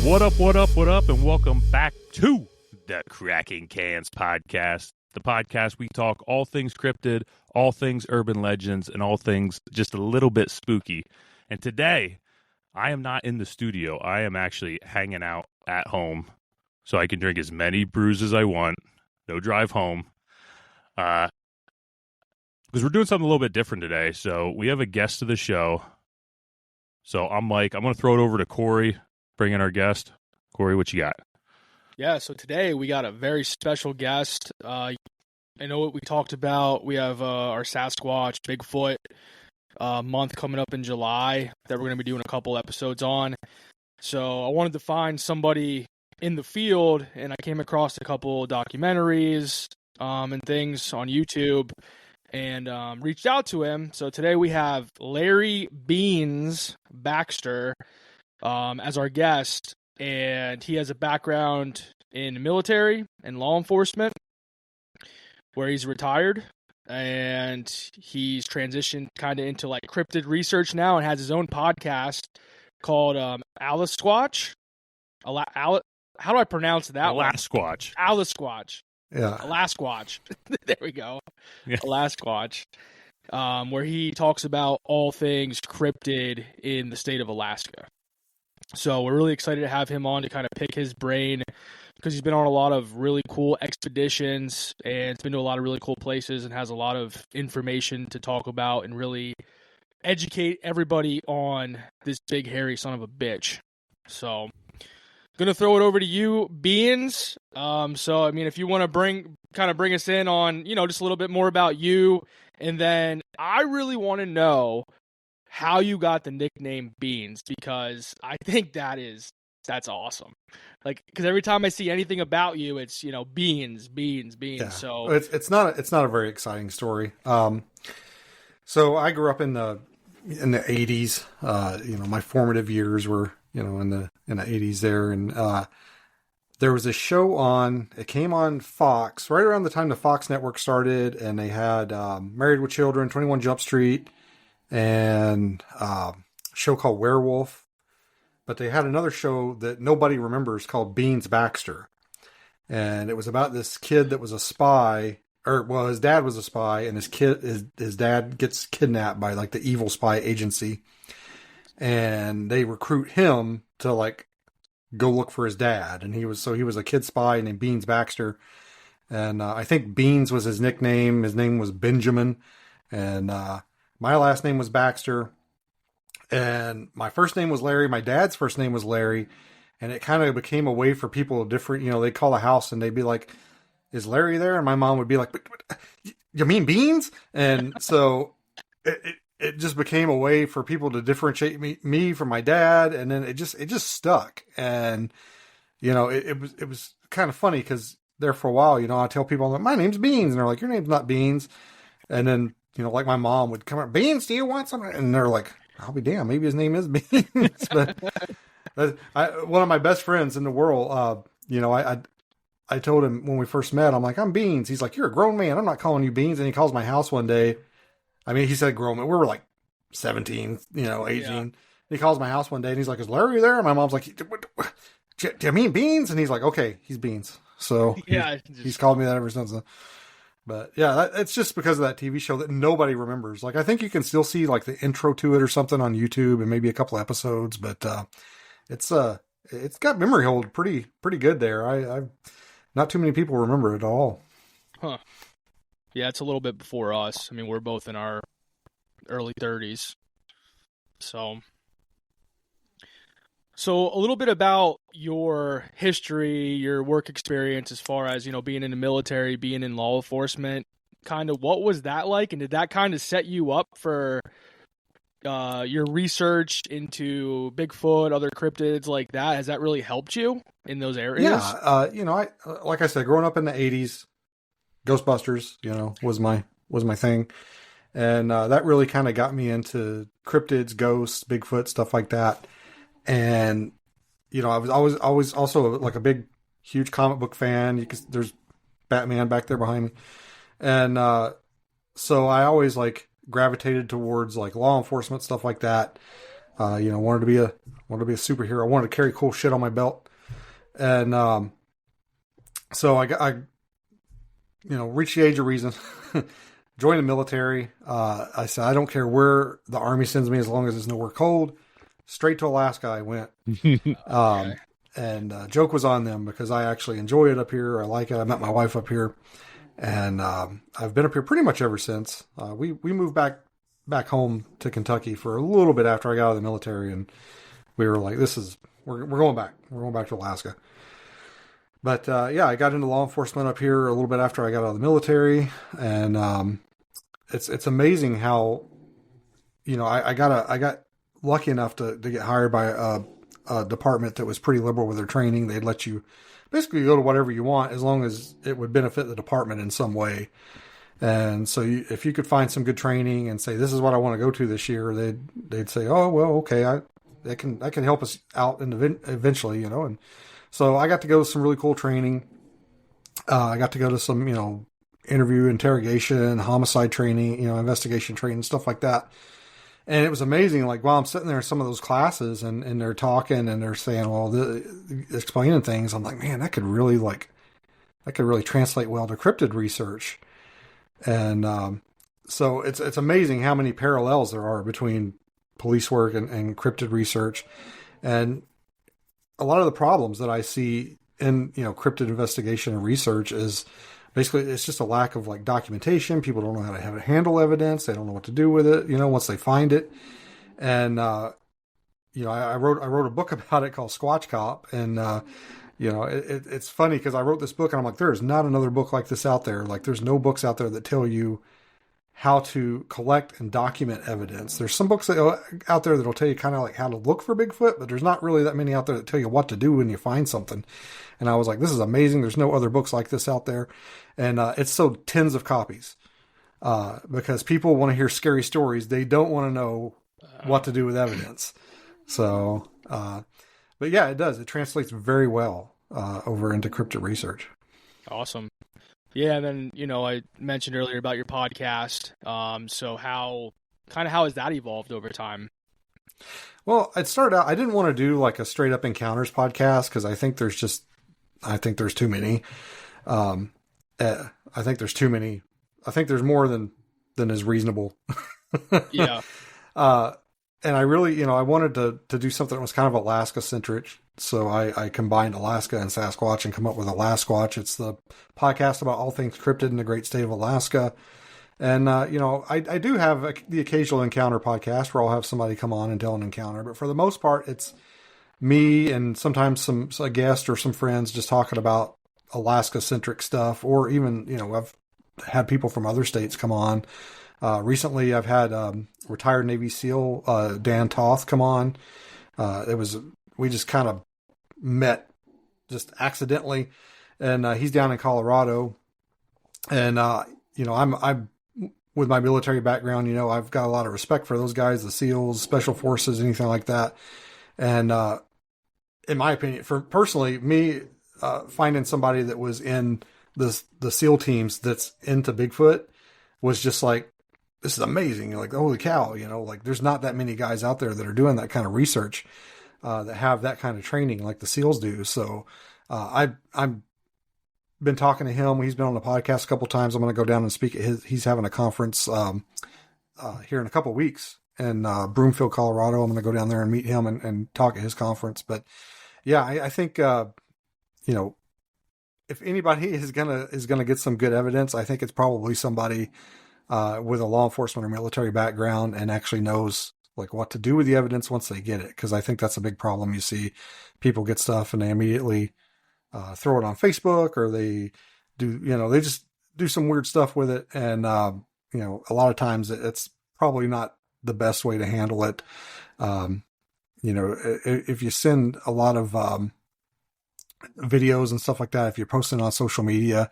What up, and welcome back to the Kraken Podcast, the podcast we talk all things cryptid, all things urban legends, and all things just a little bit spooky. And today, I am not in the studio. I am actually hanging out at home, so I can drink as many brews as I want. No drive home. Because we're doing something a little bit different today. So we have a guest of the show. So I'm Mike. I'm going to throw it over to Corey, bring in our guest. Corey, what you got? Yeah, so today we got a very special guest. I know what we talked about. We have our Sasquatch, Bigfoot month coming up in July that we're going to be doing a couple episodes on. So I wanted to find somebody in the field, and I came across a couple documentaries and things on YouTube and reached out to him. So today we have Larry Beans Baxter as our guest. And he has a background in the military and law enforcement, where he's retired, and he's transitioned kind of into like cryptid research now, and has his own podcast called Alasquatch. How do I pronounce that one? Alasquatch. Alasquatch. Yeah. Alasquatch. There we go. Yeah. Alasquatch. Where he talks about all things cryptid in the state of Alaska. So we're really excited to have him on to kind of pick his brain, because he's been on a lot of really cool expeditions and it's been to a lot of really cool places and has a lot of information to talk about and really educate everybody on this big hairy son of a bitch. So going to throw it over to you, Beans. So, I mean, if you want to bring us in on, just a little bit more about you. And then I really want to know how you got the nickname Beans, because I think that's awesome. Like, because every time I see anything about you, it's beans. Yeah. So it's not a very exciting story. So I grew up in the 80s. My formative years were in the 80s there, and there was a show on. It came on Fox right around the time the Fox network started, and they had Married with Children, 21 Jump Street, and a show called Werewolf. But they had another show that nobody remembers called Beans Baxter. And it was about this kid that was a spy, his dad was a spy, and his dad gets kidnapped by like the evil spy agency. And they recruit him to like go look for his dad. And he was a kid spy named Beans Baxter. And I think Beans was his nickname. His name was Benjamin. And my last name was Baxter, and my first name was Larry. My dad's first name was Larry, and it kind of became a way for people different. They'd call a house and they'd be like, "Is Larry there?" And my mom would be like, "You mean Beans?" And so it just became a way for people to differentiate me from my dad, and then it just stuck. And it was kind of funny because there for a while, I tell people, I'm like, "My name's Beans," and they're like, "Your name's not Beans," and then. Like my mom would come up, "Beans, do you want something?" And they're like, "I'll be damned, maybe his name is Beans." But one of my best friends in the world, I told him when we first met, I'm like, "I'm Beans." He's like, "You're a grown man. I'm not calling you Beans." And he calls my house one day. I mean, he said grown man. We were like 17, 18. Yeah. He calls my house one day and he's like, "Is Larry there?" And my mom's like, "Do you mean Beans?" And he's like, "Okay, he's Beans." So yeah, he's called me that ever since then. But yeah, it's just because of that TV show that nobody remembers. Like, I think you can still see like the intro to it or something on YouTube and maybe a couple episodes, but it's got memory hold pretty good there. I not too many people remember it at all. Huh. Yeah, it's a little bit before us. I mean, we're both in our early 30s. So a little bit about your history, your work experience as far as, being in the military, being in law enforcement, kind of what was that like? And did that kind of set you up for your research into Bigfoot, other cryptids like that? Has that really helped you in those areas? Yeah. I like I said, growing up in the 80s, Ghostbusters, was my thing. And that really kind of got me into cryptids, ghosts, Bigfoot, stuff like that. And, I was always also like a big, huge comic book fan. There's Batman back there behind me. And so I always like gravitated towards like law enforcement, stuff like that. wanted to be a superhero. I wanted to carry cool shit on my belt. And, so I reached the age of reason, joined the military. I said, I don't care where the Army sends me as long as it's nowhere cold. Straight to Alaska I went. Okay. And joke was on them because I actually enjoy it up here. I like it. I met my wife up here, and I've been up here pretty much ever since. We moved back home to Kentucky for a little bit after I got out of the military, and we were like, we're going back. We're going back to Alaska. But I got into law enforcement up here a little bit after I got out of the military, and it's amazing how, I got lucky enough to get hired by a department that was pretty liberal with their training. They'd let you basically go to whatever you want as long as it would benefit the department in some way. And so if you could find some good training and say, this is what I want to go to this year, they'd say, oh, well, okay, that can help us out eventually, and so I got to go to some really cool training. I got to go to some, interview, interrogation, homicide training, investigation training, stuff like that. And it was amazing. Like while I'm sitting there in some of those classes and they're talking and they're saying, well, explaining things, I'm like, man, that could really translate well to cryptid research. And, so it's amazing how many parallels there are between police work and cryptid research. And a lot of the problems that I see in, cryptid investigation and research is basically it's just a lack of like documentation. People don't know how to handle evidence. They don't know what to do with it, once they find it. And, I wrote a book about it called Squatch Cop. And, it's funny because I wrote this book and I'm like, there's not another book like this out there. Like there's no books out there that tell you how to collect and document evidence. There's some books out there that'll tell you kind of like how to look for Bigfoot, but there's not really that many out there that tell you what to do when you find something. And I was like, this is amazing. There's no other books like this out there. And it's sold tens of copies because people want to hear scary stories. They don't want to know what to do with evidence. So, but yeah, it does. It translates very well over into cryptid research. Awesome. Yeah, and then, I mentioned earlier about your podcast. So how has that evolved over time? Well, it started out, I didn't want to do like a straight up encounters podcast because I think there's too many. I think there's too many. I think there's more than is reasonable. Yeah. And I really, I wanted to do something that was kind of Alaska centric. So I combined Alaska and Sasquatch and come up with Alasquatch. It's the podcast about all things cryptid in the great state of Alaska. And, I do have the occasional encounter podcast where I'll have somebody come on and tell an encounter. But for the most part, it's me and sometimes a guest or some friends just talking about Alaska centric stuff. Or even, I've had people from other states come on. Recently, I've had retired Navy SEAL Dan Toth come on. We just kind of met just accidentally, and he's down in Colorado. And I'm with my military background. I've got a lot of respect for those guys, the SEALs, Special Forces, anything like that. And in my opinion, for personally me, finding somebody that was in the SEAL teams that's into Bigfoot was just like, this is amazing. You're like, holy cow, like there's not that many guys out there that are doing that kind of research, that have that kind of training like the SEALs do. So, I've been talking to him. He's been on the podcast a couple of times. I'm going to go down and speak at he's having a conference, here in a couple of weeks in, Broomfield, Colorado. I'm going to go down there and meet him and talk at his conference. But yeah, I think, if anybody is going to get some good evidence, I think it's probably somebody, with a law enforcement or military background and actually knows like what to do with the evidence once they get it. Cause I think that's a big problem. You see people get stuff and they immediately, throw it on Facebook, or they do, they just do some weird stuff with it. And, a lot of times it's probably not the best way to handle it. If you send a lot of, videos and stuff like that, if you're posting on social media,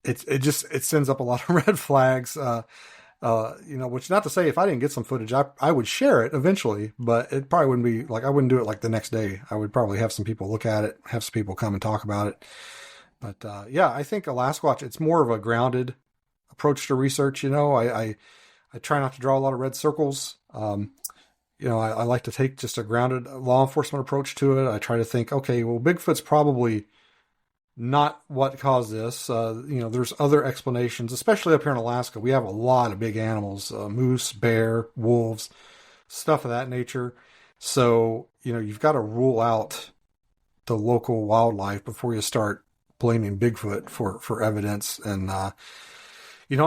it sends up a lot of red flags, which not to say if I didn't get some footage, I would share it eventually, but it probably wouldn't be like, I wouldn't do it like the next day. I would probably have some people look at it, have some people come and talk about it. But, I think Alasquatch, it's more of a grounded approach to research. I I try not to draw a lot of red circles. I like to take just a grounded law enforcement approach to it. I try to think, okay, well, Bigfoot's probably not what caused this. There's other explanations, especially up here in Alaska. We have a lot of big animals, moose, bear, wolves, stuff of that nature. So, you've got to rule out the local wildlife before you start blaming Bigfoot for evidence. And, I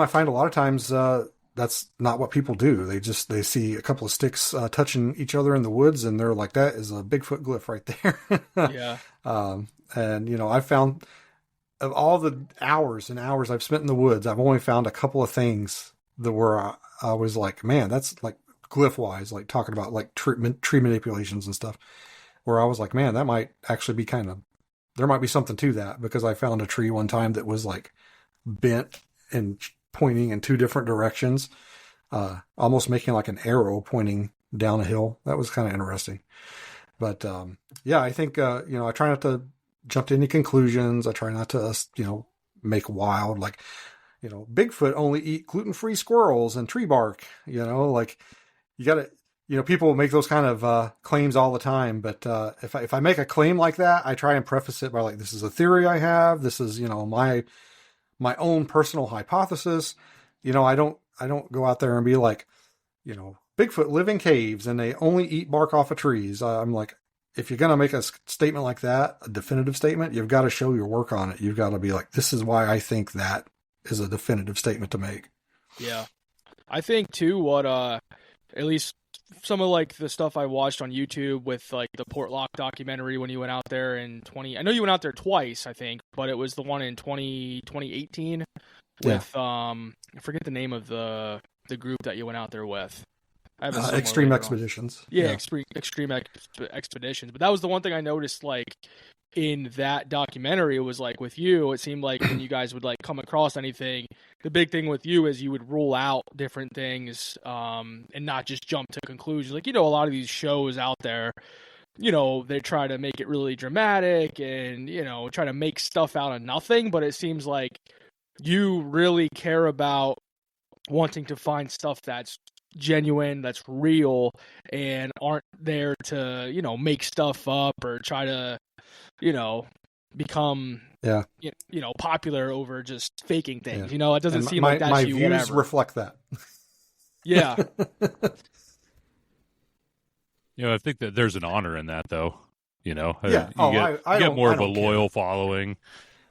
find a lot of times, that's not what people do. They see a couple of sticks touching each other in the woods, and they're like, that is a Bigfoot glyph right there. Yeah. I found, of all the hours and hours I've spent in the woods, I've only found a couple of things that were, I was like, man, that's like glyph wise, like talking about like tree manipulations and stuff, where I was like, man, that might actually be there might be something to that, because I found a tree one time that was like bent and pointing in two different directions, almost making like an arrow pointing down a hill. That was kind of interesting. But I think, I try not to jump to any conclusions. I try not to, make wild, like, Bigfoot only eat gluten-free squirrels and tree bark, like you got to, people make those kind of claims all the time. But if I make a claim like that, I try and preface it by like, this is a theory I have. This is, my own personal hypothesis. I don't go out there and be like, Bigfoot live in caves and they only eat bark off of trees. I'm like, if you're going to make a statement like that, a definitive statement, you've got to show your work on it. You've got to be like, this is why I think that is a definitive statement to make. Yeah. I think too, what, at least some of like the stuff I watched on YouTube with like the Portlock documentary when you went out there in I know you went out there twice, I think, but it was the one in 2018 with, I forget the name of the group that you went out there with. Extreme Expeditions. Yeah. Extreme Expeditions. But that was the one thing I noticed, like, in that documentary. It was like, with you, it seemed like when you guys would like come across anything, the big thing with you is you would rule out different things, and not just jump to conclusions. Like, a lot of these shows out there, they try to make it really dramatic and, try to make stuff out of nothing. But it seems like you really care about wanting to find stuff that's genuine, that's real, and aren't there to, make stuff up or try to, become, popular over just faking things. Yeah. It doesn't seem like that's my you. views whatever. reflect that. Yeah. I think that there's an honor in that, though. You I get more of a don't loyal care. following,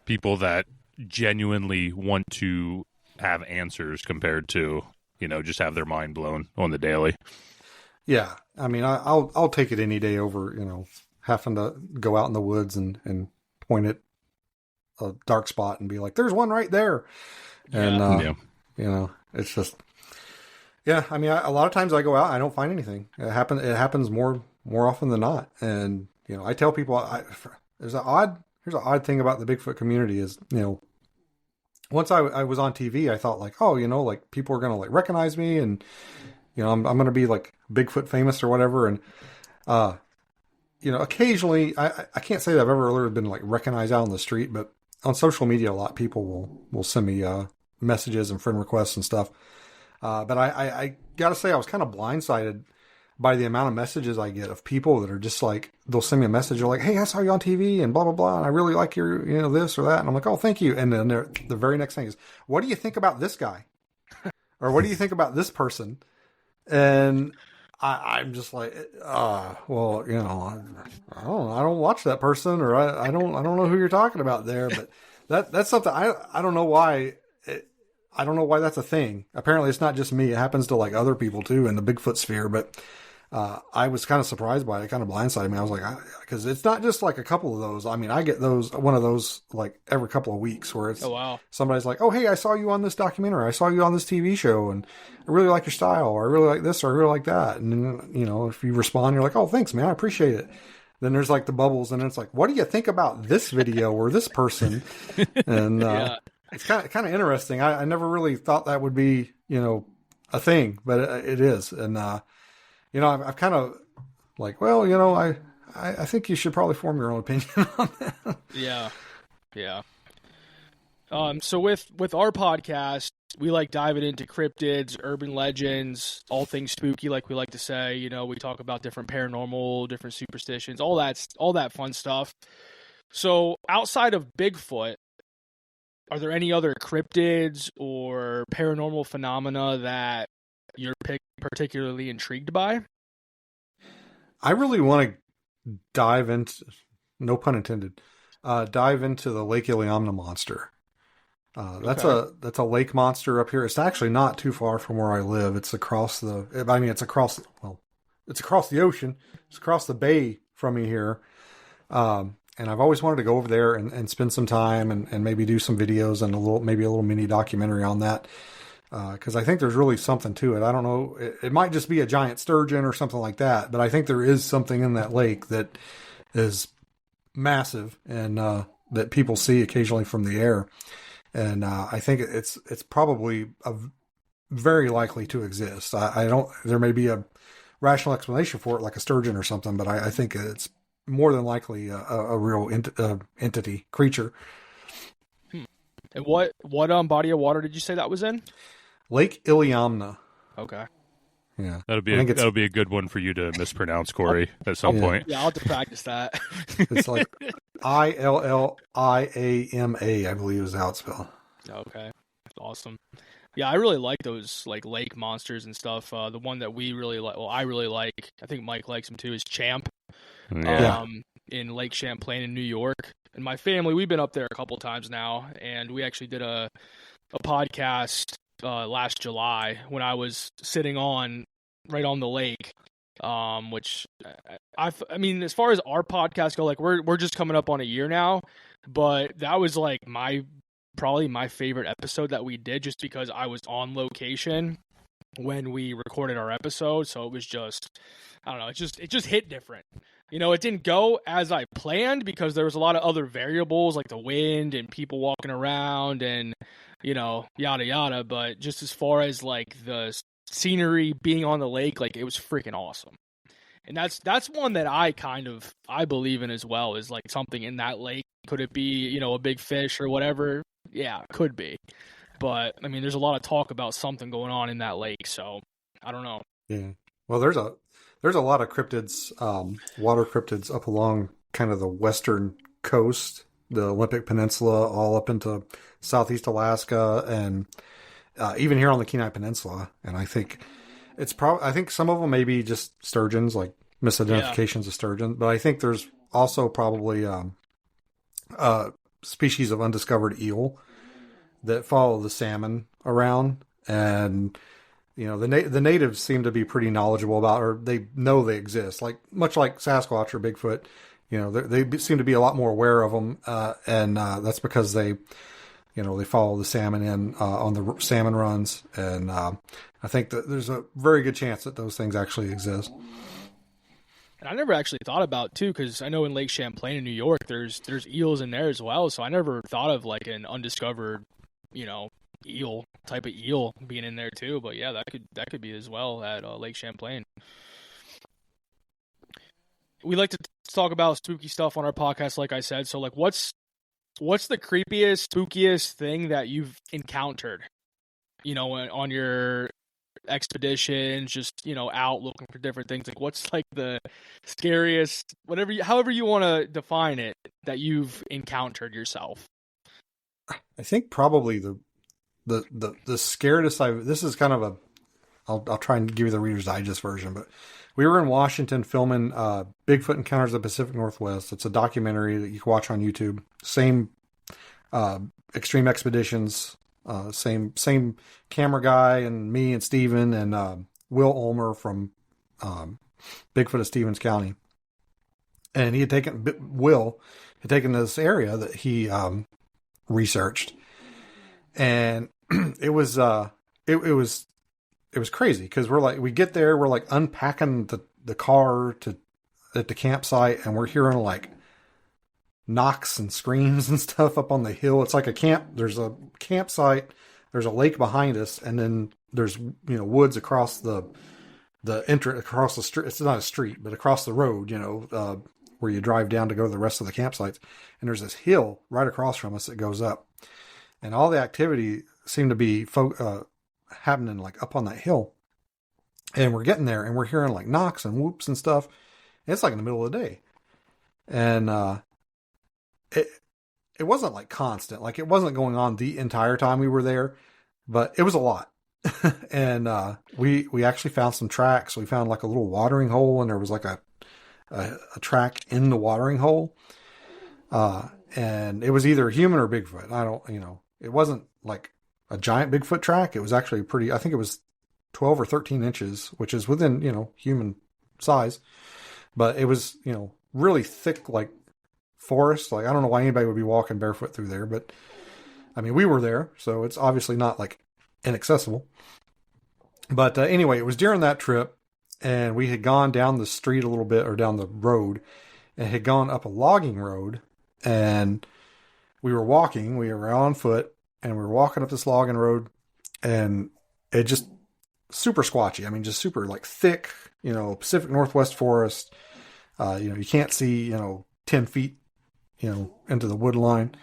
people that genuinely want to have answers compared to, just have their mind blown on the daily. Yeah. I mean, I'll take it any day over, having to go out in the woods and point at a dark spot and be like, there's one right there. And, it's just, I mean, a lot of times I go out, I don't find anything. It happens more often than not. And, I tell people, here's an odd thing about the Bigfoot community is, once I was on TV, I thought like, oh, like people are going to like recognize me and, I'm going to be like Bigfoot famous or whatever. And, occasionally I can't say that I've ever really been like recognized out on the street, but on social media, a lot of people will send me, messages and friend requests and stuff. But I gotta say I was kind of blindsided by the amount of messages I get of people that are just like, they'll send me a message. They're like, hey, I saw you on TV and blah, blah, blah. And I really like your, this or that. And I'm like, oh, thank you. And then the very next thing is, what do you think about this guy? Or what do you think about this person? And I'm just like, well, I don't watch that person, or I don't know who you're talking about there, but that's something I don't know why. I don't know why that's a thing. Apparently it's not just me. It happens to like other people too in the Bigfoot sphere, but I was kind of surprised by it. It kind of blindsided me. I was like, because it's not just like a couple of those. I mean, I get one of those like every couple of weeks where it's somebody's like, oh, hey, I saw you on this documentary. I saw you on this TV show and I really like your style, or I really like this, or I really like that. And then, if you respond, you're like, oh, thanks, man. I appreciate it. Then there's like the bubbles, and it's like, what do you think about this video or this person? And, it's kind of interesting. I never really thought that would be, a thing, but it is. And, I've kind of like, well, I think you should probably form your own opinion on that. Yeah. Yeah. So with our podcast, diving into cryptids, urban legends, all things spooky, like we like to say. You know, we talk about different paranormal, different superstitions, all that fun stuff. So outside of Bigfoot, are there any other cryptids or paranormal phenomena that you're particularly intrigued by? I really want to dive into, no pun intended, dive into the Lake Iliamna monster. That's a lake monster up here. It's actually not too far from where I live. It's across the ocean. It's across the bay from me here. And I've always wanted to go over there and spend some time and maybe do some videos and maybe a little mini documentary on that. Cause I think there's really something to it. I don't know. It might just be a giant sturgeon or something like that, but I think there is something in that lake that is massive and, that people see occasionally from the air. And, I think it's probably very likely to exist. There may be a rational explanation for it, like a sturgeon or something, but I think it's more than likely a real entity, creature. And what body of water did you say that was in? Lake Iliamna. Okay. Yeah. That'll be a good one for you to mispronounce, Corey, at some point. Yeah, I'll have to practice that. It's like Illiama, I believe is how it's spelled. Okay. Awesome. Yeah, I really like those like lake monsters and stuff. The one that we really like, I really like, I think Mike likes them too, is Champ. Yeah. In Lake Champlain in New York. And my family, we've been up there a couple times now, and we actually did a podcast last July when I was sitting right on the lake. Which I mean, as far as our podcast go, like we're just coming up on a year now, but that was like probably my favorite episode that we did, just because I was on location when we recorded our episode. So it was just, I don't know, it just hit different. You know, it didn't go as I planned because there was a lot of other variables like the wind and people walking around and, you know, yada yada. But just as far as like the scenery being on the lake, like it was freaking awesome. And that's one that I believe in as well, is like something in that lake. Could it be, you know, a big fish or whatever? Yeah, it could be. But I mean, there's a lot of talk about something going on in that lake. So I don't know. Yeah. Well, there's a lot of cryptids, water cryptids up along kind of the western coast, the Olympic Peninsula, all up into southeast Alaska, and even here on the Kenai Peninsula. And I think I think some of them may be just sturgeons, like misidentifications of sturgeon. But I think there's also probably species of undiscovered eel that follow the salmon around, and you know, the natives seem to be pretty knowledgeable about, or they know they exist, like much like Sasquatch or Bigfoot. You know, they seem to be a lot more aware of them, and that's because they follow the salmon in on the salmon runs, and I think that there's a very good chance that those things actually exist. And I never actually thought about too, because I know in Lake Champlain in New York, there's eels in there as well. So I never thought of like an undiscovered, you know, type of eel being in there too. But yeah, that could be as well at Lake Champlain. We like to talk about spooky stuff on our podcast, like I said. So like, what's the creepiest, spookiest thing that you've encountered, you know, on your expeditions, just, you know, out looking for different things? Like, what's like the scariest, however you want to define it, that you've encountered yourself? I think probably the scaredest this is kind of I'll try and give you the Reader's Digest version, but we were in Washington filming Bigfoot Encounters of the Pacific Northwest. It's a documentary that you can watch on YouTube. Same extreme expeditions, same camera guy, and me and Steven and Will Ulmer from Bigfoot of Stevens County. And Will had taken this area that he researched, and it was crazy because we get there, we're like unpacking the car at the campsite, and we're hearing like knocks and screams and stuff up on the hill. It's like there's a campsite, there's a lake behind us, and then there's, you know, woods across the across the street. It's not a street, but across the road, you know, where you drive down to go to the rest of the campsites. And there's this hill right across from us that goes up. And all the activity seemed to be happening like up on that hill. And we're getting there and we're hearing like knocks and whoops and stuff. And it's like in the middle of the day. And it wasn't like constant. Like it wasn't going on the entire time we were there, but it was a lot. And we actually found some tracks. We found like a little watering hole, and there was like a track in the watering hole. And it was either human or Bigfoot. It wasn't like a giant Bigfoot track. It was actually I think it was 12 or 13 inches, which is within, human size. But it was, really thick, like forest. Like, I don't know why anybody would be walking barefoot through there, but I mean, we were there, so it's obviously not like inaccessible. But anyway, it was during that trip, and we had gone down the street a little bit, or down the road, and had gone up a logging road, and we were on foot, and we were walking up this logging road, and it just super squatchy. I mean, just super like thick, Pacific Northwest forest. You can't see, 10 feet, into the wood line.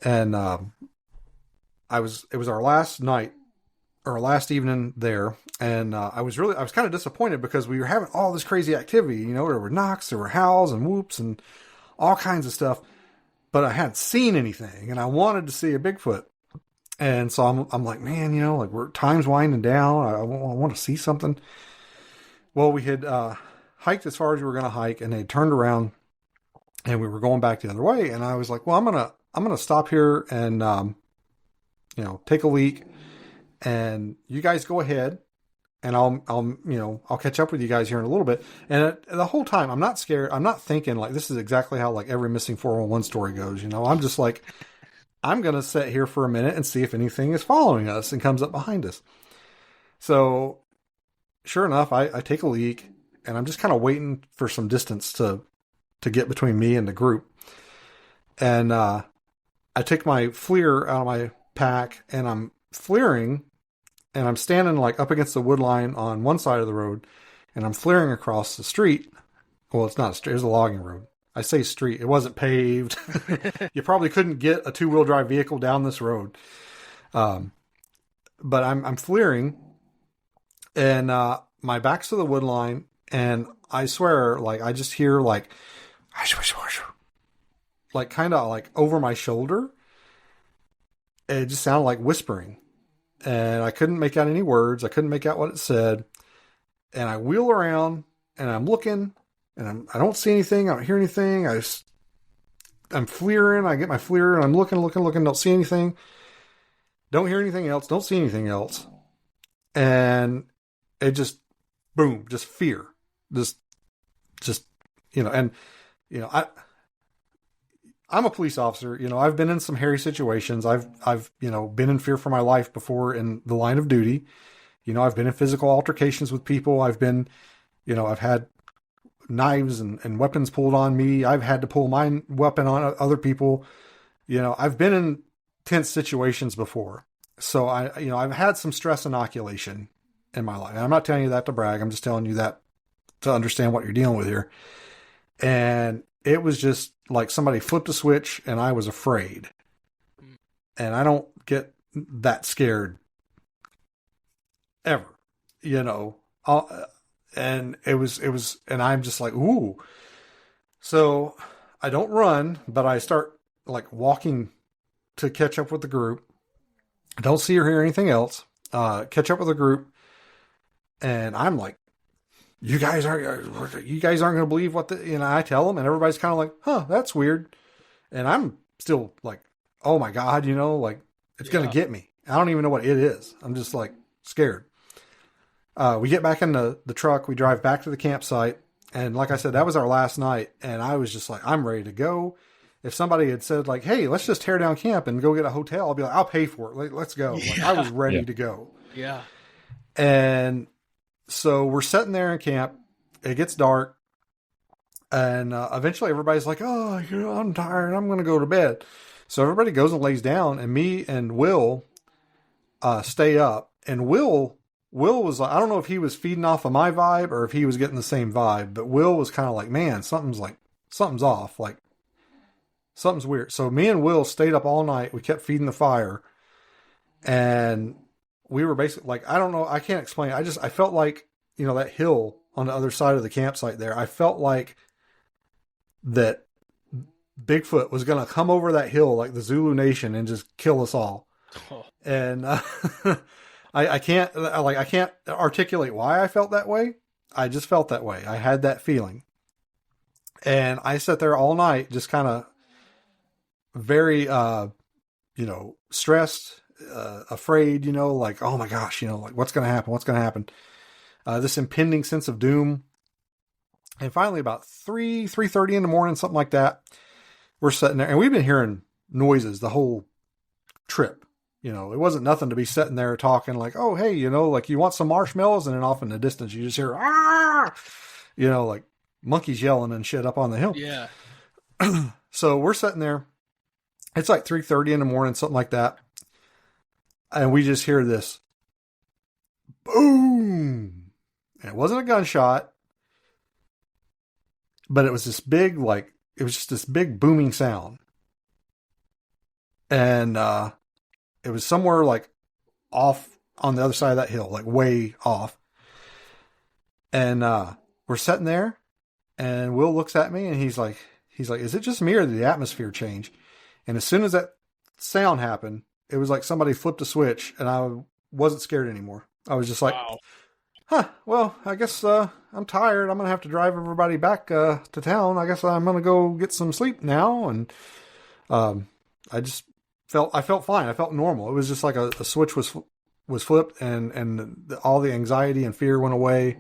And, it was our last night, or last evening there. And, I was kind of disappointed because we were having all this crazy activity. There were knocks, there were howls and whoops and all kinds of stuff, but I hadn't seen anything, and I wanted to see a Bigfoot. And so I'm like, man, time's winding down. I want to see something. Well, we had, hiked as far as we were going to hike, and they turned around and we were going back the other way. And I was like, well, I'm going to stop here and, take a leak, and you guys go ahead, and I'll catch up with you guys here in a little bit. And the whole time I'm not scared. I'm not thinking like this is exactly how like every missing 411 story goes. I'm just like, I'm going to sit here for a minute and see if anything is following us and comes up behind us. So sure enough, I take a leak, and I'm just kind of waiting for some distance to get between me and the group. And I take my FLIR out of my pack, and I'm FLIRing, and I'm standing like up against the wood line on one side of the road, and I'm FLIRing across the street. Well, it's not a street, it's a logging road. I say street, it wasn't paved. You probably couldn't get a 2-wheel drive vehicle down this road. But I'm FLIRing, and my back's to the wood line, and I swear, like, I just hear like kind of like over my shoulder. It just sounded like whispering, and I couldn't make out any words. I couldn't make out what it said. And I wheel around, and I'm looking, and I don't see anything. I don't hear anything. I'm FLIRing. I get my FLIR, and I'm looking. Don't see anything. Don't hear anything else. Don't see anything else. And it just, boom, just fear. Just, I'm a police officer. I've been in some hairy situations. I've been in fear for my life before in the line of duty. I've been in physical altercations with people. I've been, I've had knives and weapons pulled on me. I've had to pull my weapon on other people. I've been in tense situations before. So I've had some stress inoculation in my life. And I'm not telling you that to brag. I'm just telling you that to understand what you're dealing with here. And it was just like somebody flipped a switch, and I was afraid. And I don't get that scared ever, and it was, and I'm just like, ooh. So I don't run, but I start like walking to catch up with the group. I don't see or hear anything else. Catch up with the group, and I'm like, you guys aren't going to believe what I tell them, and everybody's kind of like, huh, that's weird. And I'm still like, oh my God, like it's going to get me. I don't even know what it is. I'm just like scared. We get back in the truck. We drive back to the campsite. And like I said, that was our last night. And I was just like, I'm ready to go. If somebody had said like, hey, let's just tear down camp and go get a hotel, I'll be like, I'll pay for it. Let's go. Like, I was ready to go. Yeah. And so we're sitting there in camp. It gets dark. And eventually everybody's like, oh, I'm tired. I'm going to go to bed. So everybody goes and lays down. And me and Will stay up. And Will was like, I don't know if he was feeding off of my vibe or if he was getting the same vibe. But Will was kind of like, man, something's off. Like, something's weird. So me and Will stayed up all night. We kept feeding the fire. And we were basically like, I don't know, I can't explain it. I felt like, that hill on the other side of the campsite there, I felt like that Bigfoot was going to come over that hill like the Zulu Nation and just kill us all. Oh. And I can't articulate why I felt that way. I just felt that way. I had that feeling. And I sat there all night, just kind of very, stressed, afraid, like, oh my gosh, like what's going to happen? What's going to happen? This impending sense of doom. And finally about 3:30 in the morning, something like that, we're sitting there and we've been hearing noises the whole trip. It wasn't nothing to be sitting there talking like, oh, hey, like you want some marshmallows? And then off in the distance, you just hear, ah, like monkeys yelling and shit up on the hill. Yeah. So we're sitting there. It's like 3:30 in the morning, something like that. And we just hear this boom. And it wasn't a gunshot, but it was this big, it was just this big booming sound. And, it was somewhere like off on the other side of that hill, like way off. And, we're sitting there and Will looks at me and he's like, is it just me or did the atmosphere change? And as soon as that sound happened, it was like somebody flipped a switch and I wasn't scared anymore. I was just like, wow. Well, I guess, I'm tired. I'm going to have to drive everybody back, to town. I guess I'm going to go get some sleep now. And, I felt fine. I felt normal. It was just like a switch was flipped and all the anxiety and fear went away.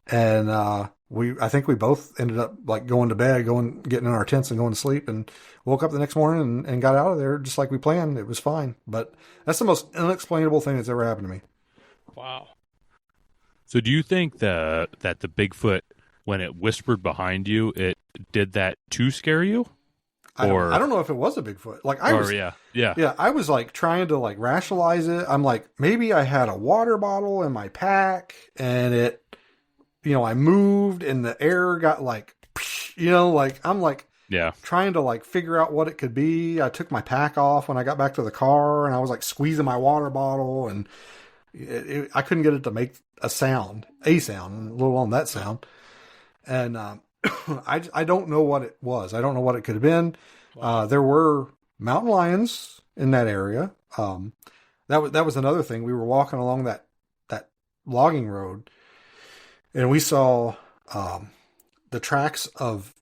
And, I think we both ended up like going to bed, getting in our tents and going to sleep, and woke up the next morning and got out of there just like we planned. It was fine. But that's the most unexplainable thing that's ever happened to me. Wow. So do you think that the Bigfoot, when it whispered behind you, it did that to scare you? I don't know if it was a Bigfoot. Like I was like trying to like rationalize it. I'm like, maybe I had a water bottle in my pack and it, I moved and the air got like, like I'm like, trying to like figure out what it could be. I took my pack off when I got back to the car and I was like squeezing my water bottle and I couldn't get it to make a sound, let alone that sound. And, I don't know what it was. I don't know what it could have been. Wow. There were mountain lions in that area. That was another thing. We were walking along that logging road and we saw, the tracks of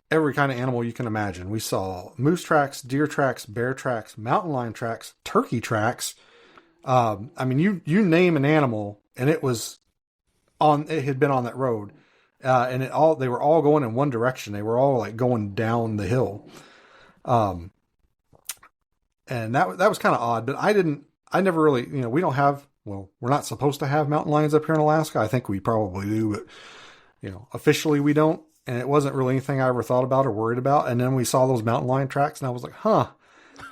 every kind of animal you can imagine. We saw moose tracks, deer tracks, bear tracks, mountain lion tracks, turkey tracks. You name an animal and it had been on that road. And they were all going in one direction. They were all like going down the hill. And that was kind of odd, but I never really, we don't have, we're not supposed to have mountain lions up here in Alaska. I think we probably do, but officially we don't. And it wasn't really anything I ever thought about or worried about. And then we saw those mountain lion tracks and I was like,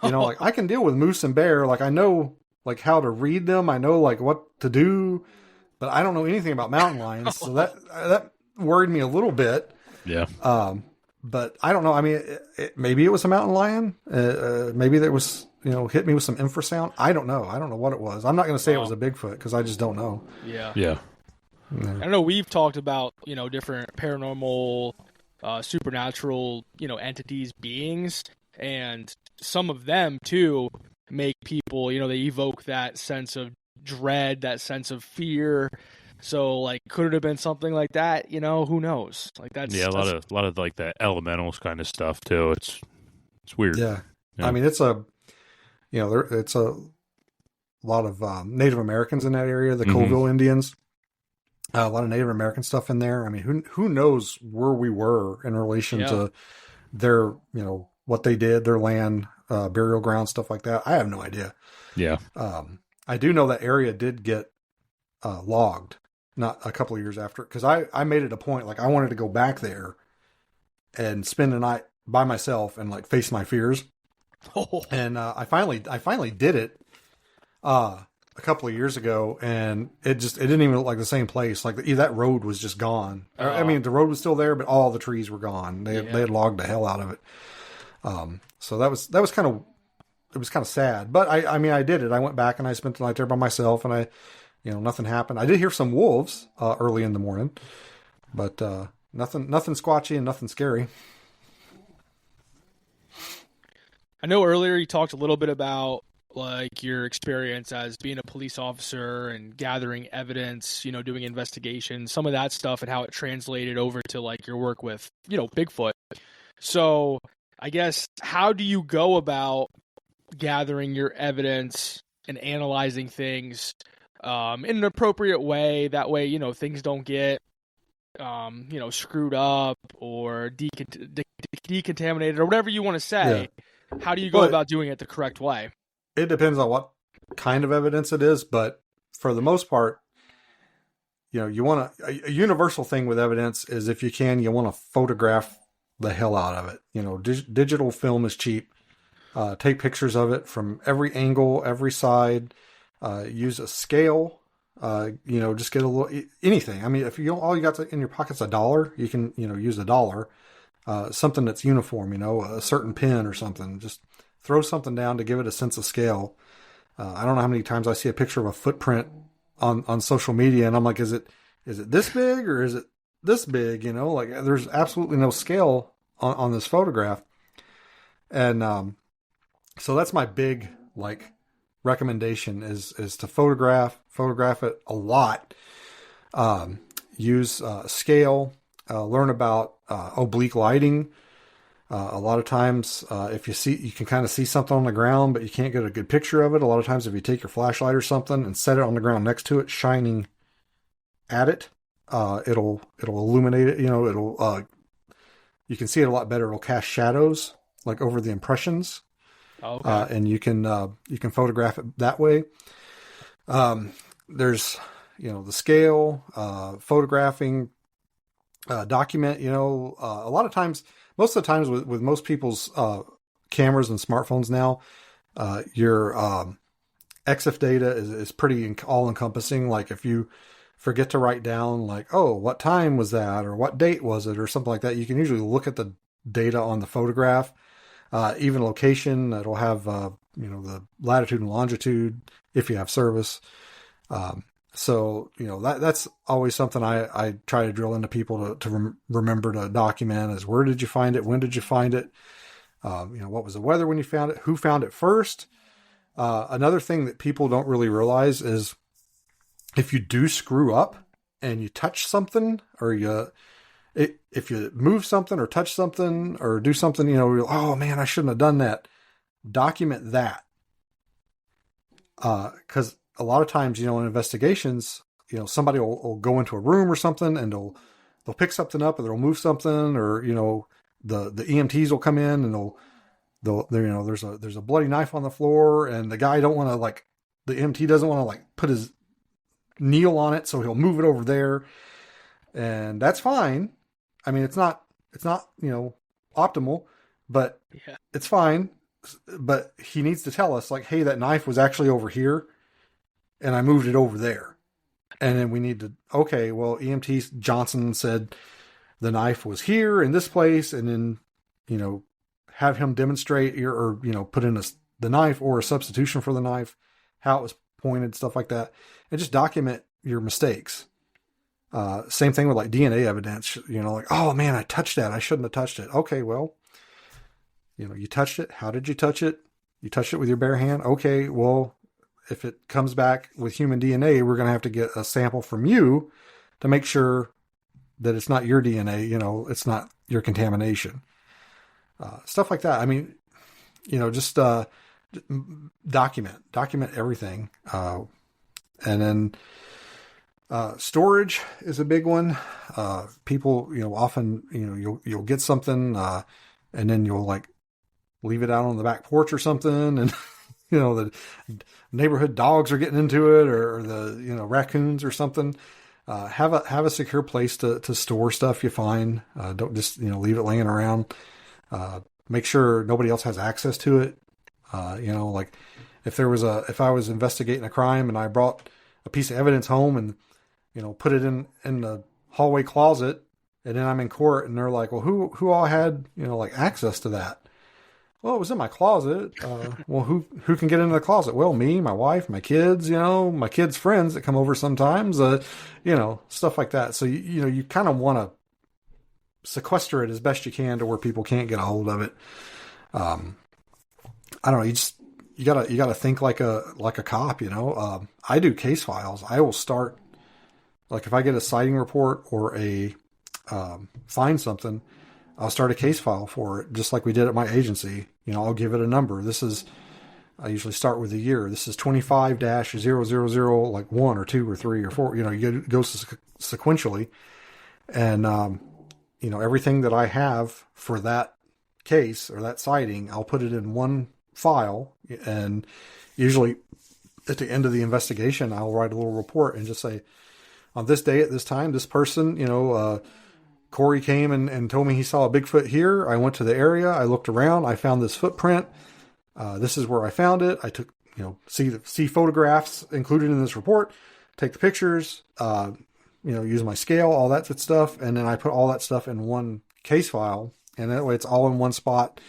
like I can deal with moose and bear. Like I know like how to read them. I know like what to do, but I don't know anything about mountain lions. So that worried me a little bit. Yeah. But I don't know. I mean, maybe it was a mountain lion. Maybe there was, hit me with some infrasound. I don't know. I don't know what it was. I'm not going to say it was a Bigfoot because I just don't know. Yeah. Yeah. I know we've talked about, different paranormal, supernatural, entities, beings, and some of them too make people, they evoke that sense of dread, that sense of fear. So, like, could it have been something like that? Who knows? Like that's a lot of like the elementals kind of stuff too. It's weird. Yeah. I mean, it's it's a lot of Native Americans in that area, the Colville Indians. A lot of Native American stuff in there. I mean, who knows where we were in relation to their, what they did, their land, burial ground, stuff like that. I have no idea. Yeah. I do know that area did get logged. Not a couple of years after, because I made it a point, like I wanted to go back there and spend the night by myself and like face my fears. Oh. And I finally did it a couple of years ago, and it didn't even look like the same place. Like that road was just gone. I mean, the road was still there, but all the trees were gone. They had logged the hell out of it. So that was kind of, was kind of sad, but I mean, I did it. I went back and I spent the night there by myself, and nothing happened. I did hear some wolves early in the morning, but nothing squatchy and nothing scary. I know earlier you talked a little bit about like your experience as being a police officer and gathering evidence, doing investigations, some of that stuff, and how it translated over to like your work with, Bigfoot. So I guess, how do you go about gathering your evidence and analyzing things in an appropriate way? That way, things don't get, screwed up or decontaminated or whatever you want to say. Yeah. How do you go about doing it the correct way? It depends on what kind of evidence it is, but for the most part, you want a universal thing with evidence is, if you can, you want to photograph the hell out of it. Digital film is cheap. Take pictures of it from every angle, every side. Use a scale. Just get a little anything. I mean, if all you got in your pocket's $1, you can use $1. Something that's uniform. A certain pen or something. Just throw something down to give it a sense of scale. I don't know how many times I see a picture of a footprint on social media, and I'm like, is it this big or is it this big? Like, there's absolutely no scale on this photograph. And so that's my big recommendation is to photograph it a lot. Use scale. Learn about oblique lighting. A lot of times, if you can kind of see something on the ground, but you can't get a good picture of it. A lot of times, if you take your flashlight or something and set it on the ground next to it, shining at it, it'll illuminate it. You can see it a lot better. It'll cast shadows over the impressions. Oh, okay. And you can photograph it that way. There's, the scale, photographing, document, a lot of times, most of the times with most people's cameras and smartphones now, your EXIF data is pretty all encompassing. Like, if you forget to write down what time was that, or what date was it, or something like that, you can usually look at the data on the photograph, even location. It'll have, the latitude and longitude if you have service. So, that's always something I try to drill into people to remember to document is, where did you find it? When did you find it? What was the weather when you found it? Who found it first? Another thing that people don't really realize is, if you do screw up and you touch something, or if you move something or touch something or do something, oh man, I shouldn't have done that. Document that. 'Cause a lot of times, in investigations, somebody will go into a room or something, and they'll pick something up, or they'll move something, or, the EMTs will come in, and there's a bloody knife on the floor, and the guy the EMT doesn't want to put his kneel on it, so he'll move it over there, and that's fine. I mean, it's not optimal, but it's fine. But he needs to tell us, hey, that knife was actually over here, and I moved it over there. And then we need to, okay, well, EMT Johnson said the knife was here in this place, and then, have him demonstrate or put in the knife or a substitution for the knife, how it was pointed, stuff like that, and just document your mistakes. Same thing with DNA evidence, oh man, I touched that. I shouldn't have touched it. Okay, well, you touched it. How did you touch it? You touched it with your bare hand. Okay, well, if it comes back with human DNA, we're going to have to get a sample from you to make sure that it's not your DNA, it's not your contamination. Stuff like that. I mean, just document everything. And then storage is a big one. People, often, you'll get something, and then you'll leave it out on the back porch or something, and the neighborhood dogs are getting into it, or the raccoons or something. Have a secure place to store stuff you find. Don't just leave it laying around. Make sure nobody else has access to it. If I was investigating a crime and I brought a piece of evidence home and put it in the hallway closet, and then I'm in court and they're like, well, who all had access to that? Well, it was in my closet. Well, who can get into the closet? Well, me, my wife, my kids, my kids' friends that come over sometimes, stuff like that. So, you kind of want to sequester it as best you can to where people can't get a hold of it. I don't know. You gotta think like a cop, I do case files. I will start, like if I get a sighting report or find something, I'll start a case file for it, just like we did at my agency. I'll give it a number. I usually start with a year. This is 25-000, like 1 or 2 or 3 or 4, you go sequentially. And, everything that I have for that case or that sighting, I'll put it in one file. And usually at the end of the investigation, I'll write a little report and just say, on this day at this time, this person, Corey came and told me he saw a Bigfoot here. I went to the area. I looked around. I found this footprint. This is where I found it. I took, see photographs included in this report, take the pictures, use my scale, all that good stuff. And then I put all that stuff in one case file. And that way it's all in one spot.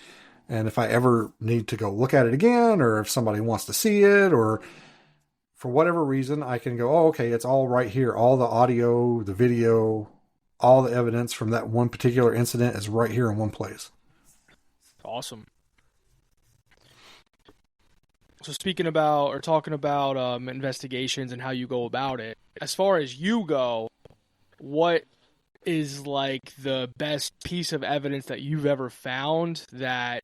And if I ever need to go look at it again, or if somebody wants to see it, or for whatever reason, I can go, oh, okay, it's all right here. All the audio, the video, all the evidence from that one particular incident is right here in one place. Awesome. So talking about investigations and how you go about it, as far as you go, what is like the best piece of evidence that you've ever found that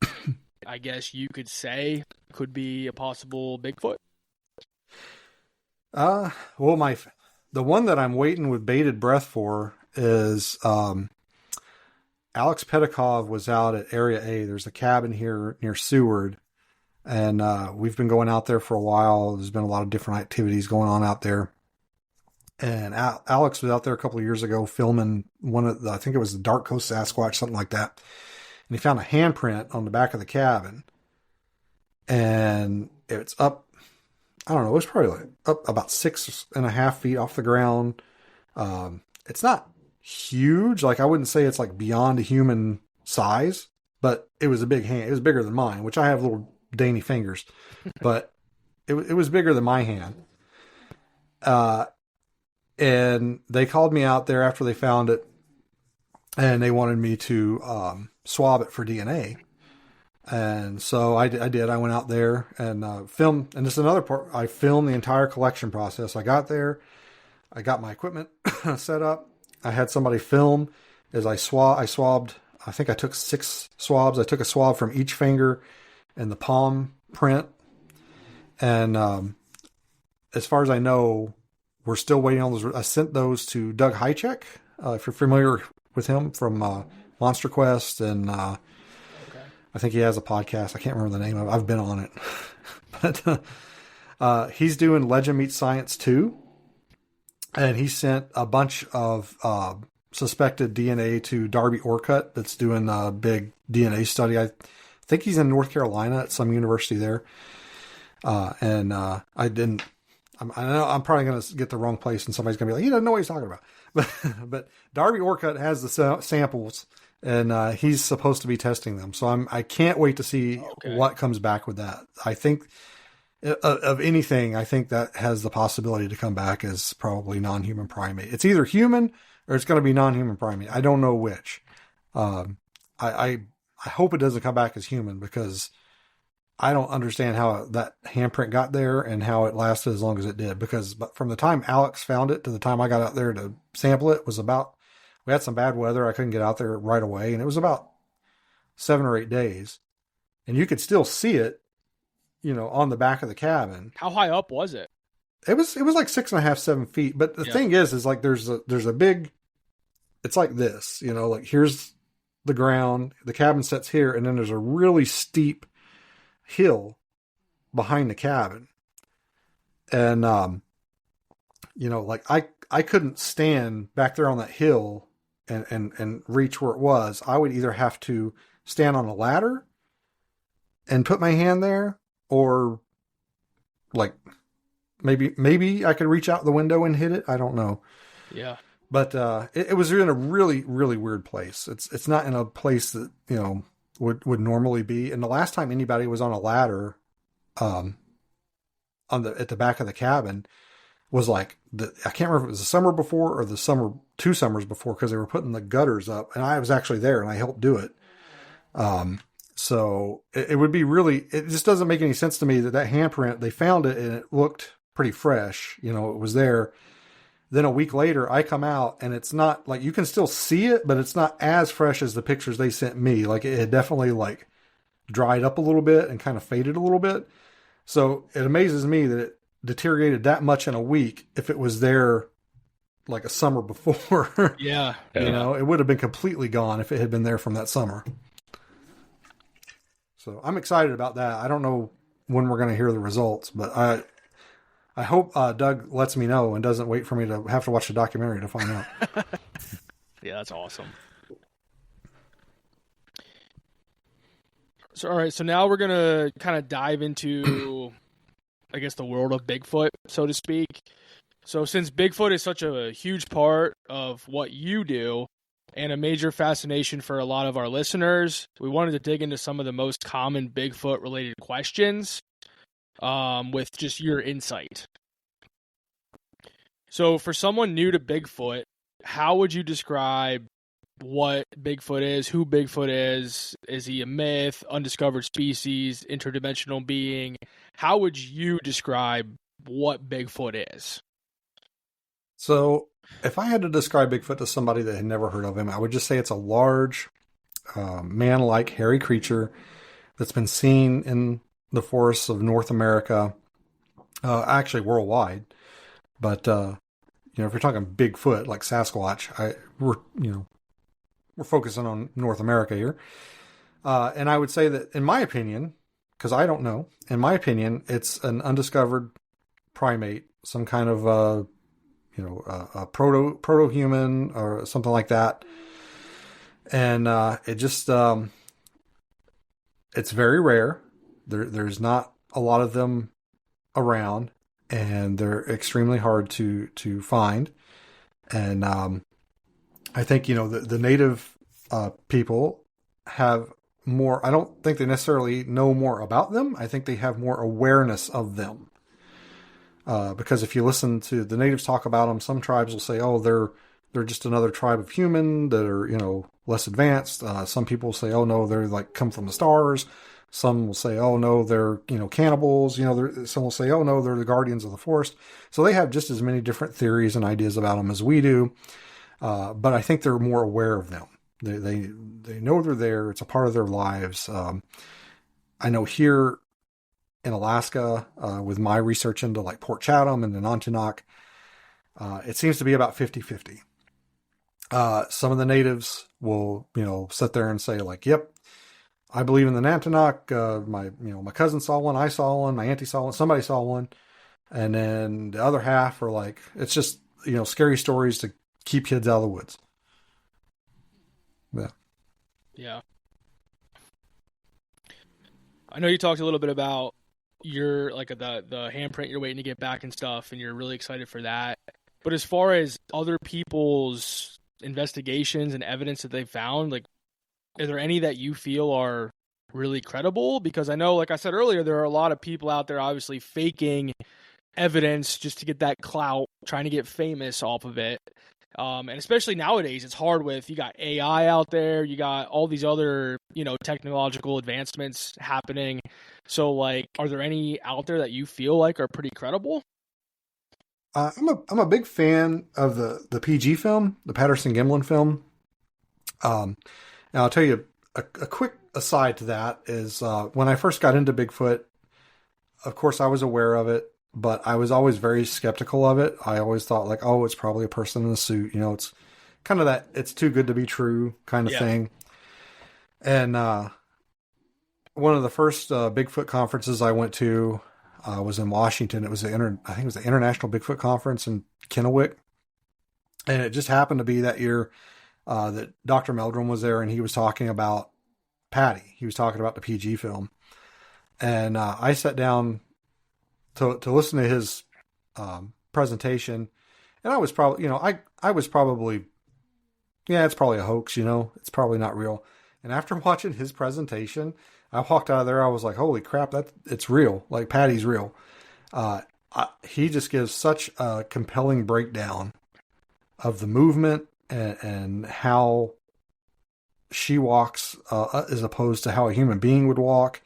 I guess you could say could be a possible Bigfoot? Well, the one that I'm waiting with bated breath for is Alex Pedikov was out at Area A. There's a cabin here near Seward, and we've been going out there for a while. There's been a lot of different activities going on out there. And Alex was out there a couple of years ago filming I think it was the Dark Coast Sasquatch, something like that. And he found a handprint on the back of the cabin. And it's up, I don't know, it was probably like up about 6.5 feet off the ground. It's not huge. Like, I wouldn't say it's like beyond a human size, but it was a big hand. It was bigger than mine, which I have little dainty fingers, but it was bigger than my hand. And they called me out there after they found it, and they wanted me to swab it for DNA. And so I did. I went out there and filmed. And this is another part. I filmed the entire collection process. I got there. I got my equipment set up. I had somebody film as I swabbed. I think I took 6 swabs. I took a swab from each finger and the palm print. And as far as I know, we're still waiting on those. I sent those to Doug Hychek, if you're familiar with him from Monster Quest. And I think he has a podcast. I can't remember the name of it. I've been on it. But he's doing Legend Meets Science 2. And he sent a bunch of suspected DNA to Darby Orcutt, that's doing a big DNA study. I think he's in North Carolina at some university there. I know I'm probably going to get the wrong place, and somebody's going to be like, he doesn't know what he's talking about. But Darby Orcutt has the samples, and he's supposed to be testing them. So I can't wait to see what comes back with that. I think of anything, I think that has the possibility to come back as probably non-human primate. It's either human or it's going to be non-human primate. I don't know which. I hope it doesn't come back as human, because I don't understand how that handprint got there and how it lasted as long as it did. But from the time Alex found it to the time I got out there to sample it was we had some bad weather. I couldn't get out there right away. And it was about 7 or 8 days, and you could still see it, on the back of the cabin. How high up was it? It was like 6.5, 7 feet. But the thing is like there's a big, it's like this, like here's the ground, the cabin sits here, and then there's a really steep hill behind the cabin. And, like I couldn't stand back there on that hill and reach where it was. I would either have to stand on a ladder and put my hand there, or like maybe I could reach out the window and hit it. I don't know. Yeah. But it was in a really, really weird place. It's not in a place that, would normally be. And the last time anybody was on a ladder, at the back of the cabin was like I can't remember if it was the summer before or the 2 summers before, because they were putting the gutters up, and I was actually there and I helped do it. So it would be really, it just doesn't make any sense to me that handprint, they found it and it looked pretty fresh. It was there. Then a week later I come out and it's not like, you can still see it, but it's not as fresh as the pictures they sent me. Like it had definitely like dried up a little bit and kind of faded a little bit. So it amazes me that it deteriorated that much in a week if it was there like a summer before. Yeah. It would have been completely gone if it had been there from that summer. So I'm excited about that. I don't know when we're going to hear the results, but I hope Doug lets me know and doesn't wait for me to have to watch the documentary to find out. Yeah, that's awesome. So, all right. So now we're going to kind of dive into, I guess, the world of Bigfoot, so to speak. So since Bigfoot is such a huge part of what you do and a major fascination for a lot of our listeners, we wanted to dig into some of the most common Bigfoot-related questions with just your insight. So for someone new to Bigfoot, how would you describe what Bigfoot is, who Bigfoot is? Is he a myth, undiscovered species, interdimensional being? How would you describe what Bigfoot is? So if I had to describe Bigfoot to somebody that had never heard of him, I would just say it's a large, man-like, hairy creature that's been seen in the forests of North America, actually worldwide. But if you're talking Bigfoot like Sasquatch, we're focusing on North America here. And I would say that, in my opinion, because I don't know, in my opinion, it's an undiscovered primate, some kind of a proto-human or something like that. And it just it's very rare. There's not a lot of them around, and they're extremely hard to find. And I think the native people have more. I don't think they necessarily know more about them. I think they have more awareness of them. Because if you listen to the natives talk about them, some tribes will say, "Oh, they're just another tribe of human that are less advanced." Some people say, "Oh no, they're like come from the stars." Some will say, "Oh no, they're cannibals." Some will say, "Oh no, they're the guardians of the forest." So they have just as many different theories and ideas about them as we do. But I think they're more aware of them. They know they're there. It's a part of their lives. I know here in Alaska, with my research into like Port Chatham and the Nantinak, it seems to be about 50-50. Some of the natives will, sit there and say like, "Yep, I believe in the Nantinak. My cousin saw one, I saw one, my auntie saw one, somebody saw one." And then the other half are like, it's just, scary stories to keep kids out of the woods. Yeah. Yeah. I know you talked a little bit about your the handprint you're waiting to get back and stuff, and you're really excited for that. But as far as other people's investigations and evidence that they found, like, are there any that you feel are really credible? Because I know, like I said earlier, there are a lot of people out there obviously faking evidence just to get that clout, trying to get famous off of it. And especially nowadays, it's hard with, you got AI out there, you got all these other, technological advancements happening. So, like, are there any out there that you feel like are pretty credible? I'm a big fan of the PG film, the Patterson-Gimlin film. Now I'll tell you a quick aside to that is, when I first got into Bigfoot, of course I was aware of it, but I was always very skeptical of it. I always thought like, oh, it's probably a person in a suit. It's kind of that it's too good to be true kind of thing. And one of the first Bigfoot conferences I went to was in Washington. It was I think it was the International Bigfoot Conference in Kennewick. And it just happened to be that year that Dr. Meldrum was there, and he was talking about Patty. He was talking about the PG film. And I sat down to listen to his presentation, and I was probably, I was probably, it's probably a hoax, it's probably not real. And after watching his presentation, I walked out of there. I was like, holy crap, it's real. Like Patty's real. He just gives such a compelling breakdown of the movement and how she walks as opposed to how a human being would walk.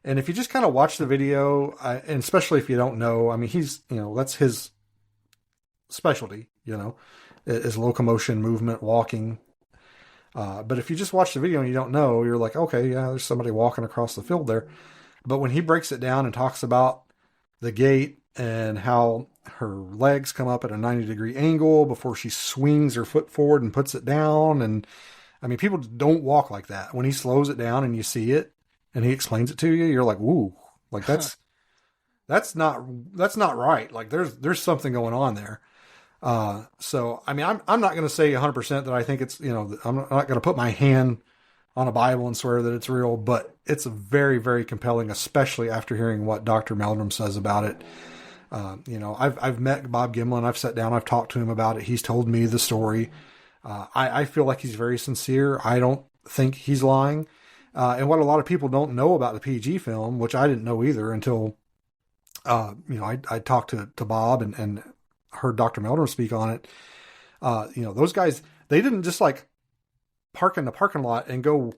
And if you just kind of watch the video, and especially if you don't know, I mean, that's his specialty, is locomotion, movement, walking. But if you just watch the video and you don't know, you're like, okay, yeah, there's somebody walking across the field there. But when he breaks it down and talks about the gait and how her legs come up at a 90-degree angle before she swings her foot forward and puts it down. And I mean, people don't walk like that. When he slows it down and you see it and he explains it to you, you're like, ooh, like that's not right. Like there's something going on there. So, I mean, I'm not going to say 100% that I think it's, I'm not going to put my hand on a Bible and swear that it's real, but it's very, very compelling, especially after hearing what Dr. Meldrum says about it. I've met Bob Gimlin. I've sat down, I've talked to him about it. He's told me the story. I feel like he's very sincere. I don't think he's lying. And what a lot of people don't know about the PG film, which I didn't know either until, I talked to Bob and heard Dr. Meldrum speak on it. Those guys, they didn't just like park in the parking lot and go,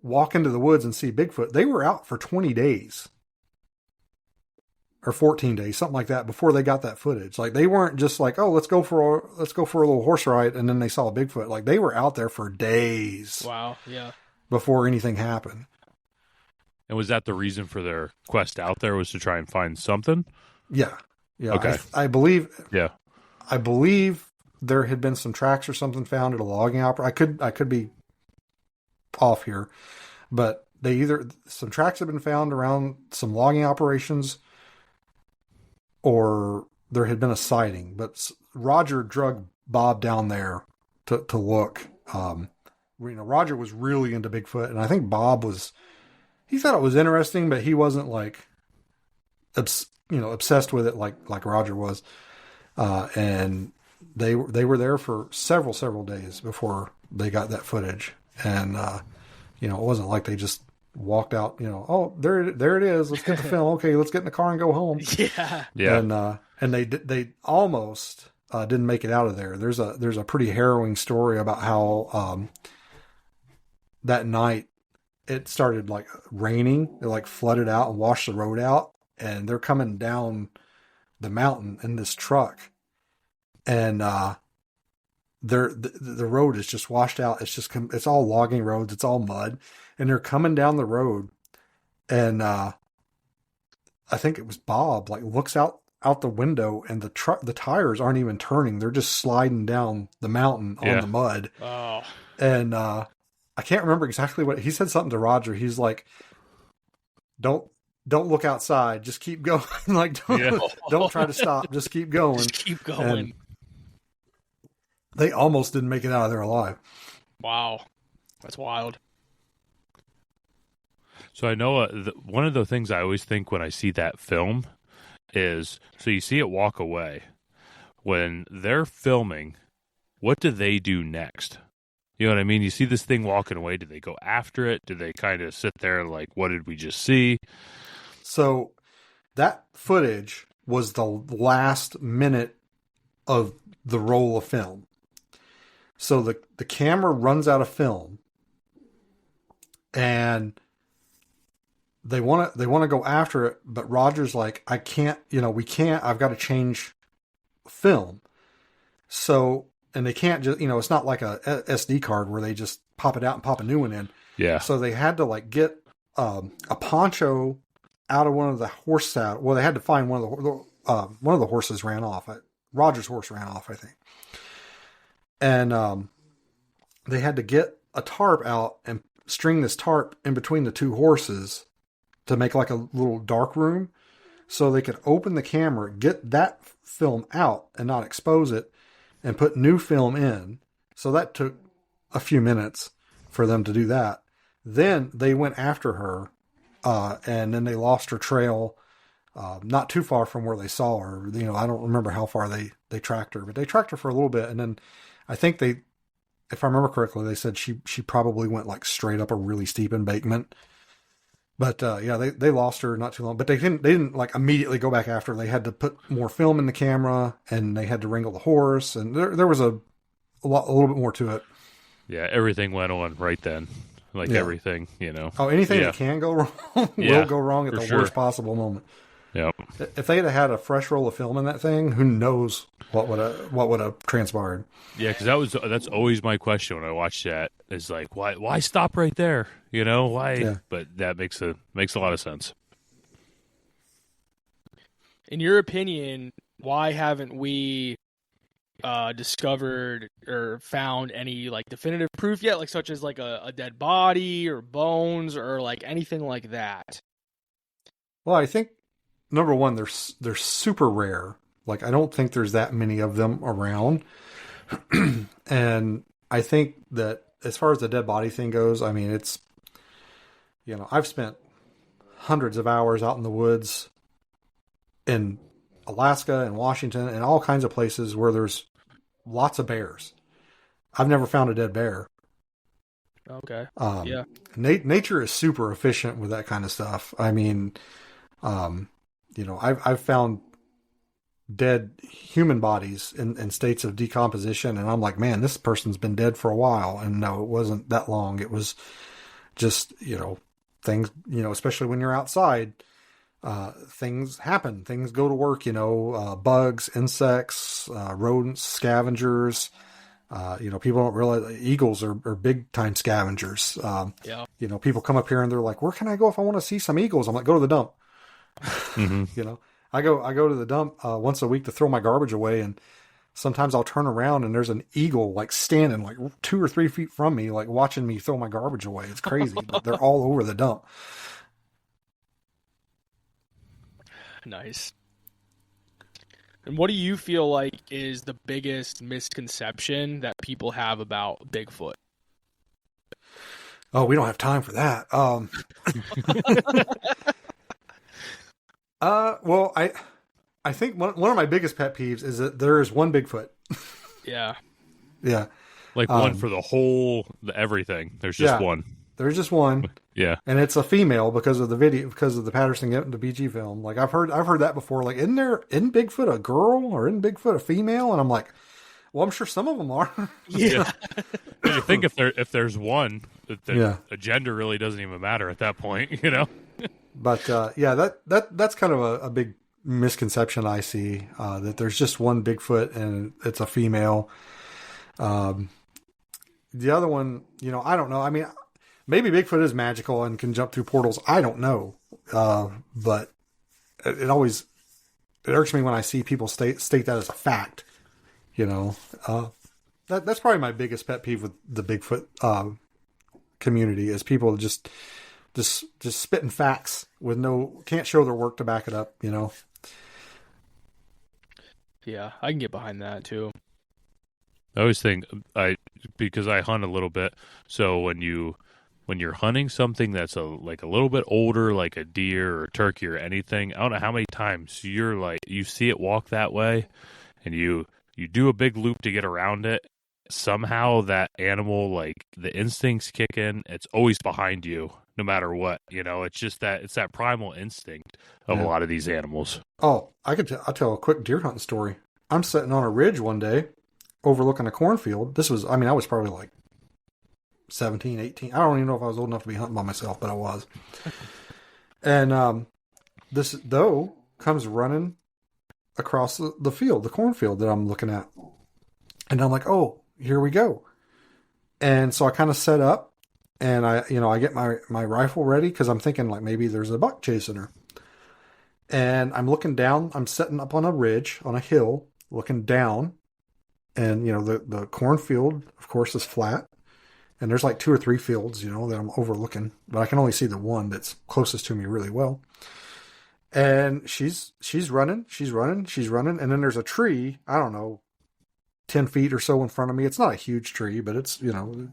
walk into the woods and see Bigfoot. They were out for 20 days or 14 days, something like that, before they got that footage. Like they weren't just like, oh, let's go for a little horse ride. And then they saw Bigfoot. Like they were out there for days. Wow. Yeah. Before anything happened. And was that the reason for their quest out there, was to try and find something? Yeah. Yeah. Okay. I believe. Yeah. I believe there had been some tracks or something found at a logging operation. I could be off here, but some tracks have been found around some logging operations, or there had been a sighting. But Roger drug Bob down there to look. Roger was really into Bigfoot, and I think Bob he thought it was interesting, but he wasn't like, obsessed with it like Roger was. And they were there for several days before they got that footage. And, it wasn't like they just walked out, oh, there it is. Let's get the film. Okay, let's get in the car and go home. Yeah. Yeah. And they almost, didn't make it out of there. There's a pretty harrowing story about how, that night it started like raining. It like flooded out and washed the road out, and they're coming down the mountain in this truck, and the road is just washed out. It's all logging roads. It's all mud, and they're coming down the road, and I think it was Bob like looks out the window, and the tires aren't even turning. They're just sliding down the mountain on the mud. Oh. And I can't remember exactly what he said. Something to Roger. He's like, don't look outside. Just keep going. Like, don't try to stop. Just keep going. Just keep going. And they almost didn't make it out of there alive. Wow. That's wild. So I know one of the things I always think when I see that film is, so you see it walk away. When they're filming, what do they do next? You know what I mean? You see this thing walking away. Do they go after it? Do they kind of sit there like, what did we just see? So that footage was the last minute of the roll of film. So the camera runs out of film, and they want to go after it, but Roger's like, I can't, we can't, I've got to change film. So, and they can't just, it's not like a SD card where they just pop it out and pop a new one in. Yeah. So they had to like get a poncho out of one of the horse saddle. Well, they had to find one of the horses ran off. Roger's horse ran off, I think. And they had to get a tarp out and string this tarp in between the two horses to make like a little dark room, so they could open the camera, get that film out and not expose it, and put new film in. So that took a few minutes for them to do that. Then they went after her, and then they lost her trail, not too far from where they saw her. I don't remember how far they tracked her, but they tracked her for a little bit. And then I think if I remember correctly, they said she probably went like straight up a really steep embankment. But yeah, they lost her not too long. But they didn't like immediately go back after her. They had to put more film in the camera, and they had to wrangle the horse, and there was a little bit more to it. Yeah, everything went on right then. Like everything, you know. Oh, anything that can go wrong will go wrong at the worst possible moment. Yeah. If they had a fresh roll of film in that thing, who knows what would have transpired? Yeah, because that's always my question when I watch that. Is like, why stop right there? You know, why? Yeah. But that makes a lot of sense. In your opinion, why haven't we discovered or found any like definitive proof yet, like such as like a dead body or bones or like anything like that? Well, I think number one, they're super rare. Like, I don't think there's that many of them around. And I think that as far as the dead body thing goes, I mean, it's, you know, I've spent hundreds of hours out in the woods in Alaska and Washington and all kinds of places where there's lots of bears. I've never found a dead bear. Okay. Yeah. Nature is super efficient with that kind of stuff. I mean, you know, I've found dead human bodies in states of decomposition, and I'm like, man, this person's been dead for a while. And no, it wasn't that long. It was just, you know, things, you know, especially when you're outside, things happen, things go to work, you know, bugs, insects, rodents, scavengers. You know, people don't realize eagles are big time scavengers. You know, people come up here and they're like, where can I go if I want to see some eagles? I'm like, go to the dump. Mm-hmm. You know, I go to the dump once a week to throw my garbage away, and sometimes I'll turn around and there's an eagle like standing like 2 or 3 feet from me, like watching me throw my garbage away. It's crazy, but they're all over the dump. Nice. And what do you feel like is the biggest misconception that people have about Bigfoot? Oh, we don't have time for that. Well, I think one of my biggest pet peeves is that there is one Bigfoot. Yeah. Yeah. Like one for the everything. There's just one. There's just one. Yeah. And it's a female because of the Patterson getting the BG film. Like I've heard that before. Like, isn't Bigfoot a girl or isn't Bigfoot a female? And I'm like, well, I'm sure some of them are. Yeah. You think if there's one, yeah, a gender really doesn't even matter at that point, you know? But yeah, that's kind of a big misconception I see, that there's just one Bigfoot and it's a female. The other one, you know, I don't know. I mean, maybe Bigfoot is magical and can jump through portals. I don't know. But it irks me when I see people state that as a fact, you know. That's probably my biggest pet peeve with the Bigfoot community is people just spitting facts with can't show their work to back it up, you know. Yeah, I can get behind that too. I always think because I hunt a little bit, so when you're hunting something that's a little bit older, like a deer or a turkey or anything, I don't know how many times you see it walk that way, and you do a big loop to get around it. Somehow that animal, like the instincts kick in. It's always behind you, no matter what. You know, it's just it's that primal instinct of a lot of these animals. Oh, I'll tell a quick deer hunting story. I'm sitting on a ridge one day, overlooking a cornfield. I was probably like 17, 18. I don't even know if I was old enough to be hunting by myself, but I was. And this doe comes running across the field, the cornfield that I'm looking at. And I'm like, oh, here we go. And so I kind of set up and I get my rifle ready because I'm thinking like maybe there's a buck chasing her. And I'm looking down. I'm sitting up on a ridge, on a hill, looking down. And, you know, the cornfield, of course, is flat. And there's like 2 or 3 fields, you know, that I'm overlooking. But I can only see the one that's closest to me really well. And she's running. And then there's a tree, I don't know, 10 feet or so in front of me. It's not a huge tree, but it's, you know.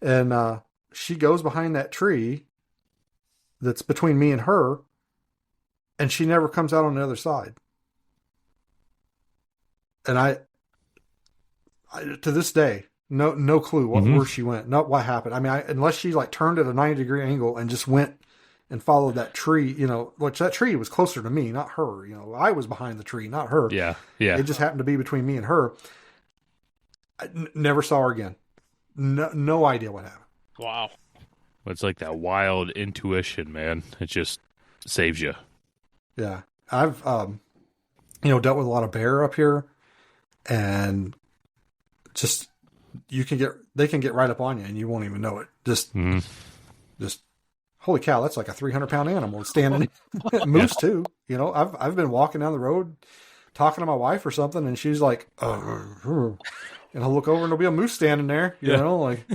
And she goes behind that tree that's between me and her. And she never comes out on the other side. And I to this day, No clue where she went. Not what happened. I mean, unless she like turned at a 90-degree angle and just went and followed that tree, which that tree was closer to me, not her. I was behind the tree, not her. Yeah. Yeah. It just happened to be between me and her. I never saw her again. No idea what happened. Wow. It's like that wild intuition, man. It just saves you. Yeah. I've, dealt with a lot of bear up here, and just, they can get right up on you and you won't even know it. Just, holy cow, that's like a 300-pound animal standing. Moose too. I've been walking down the road talking to my wife or something, and she's like, and I'll look over and there'll be a moose standing there, like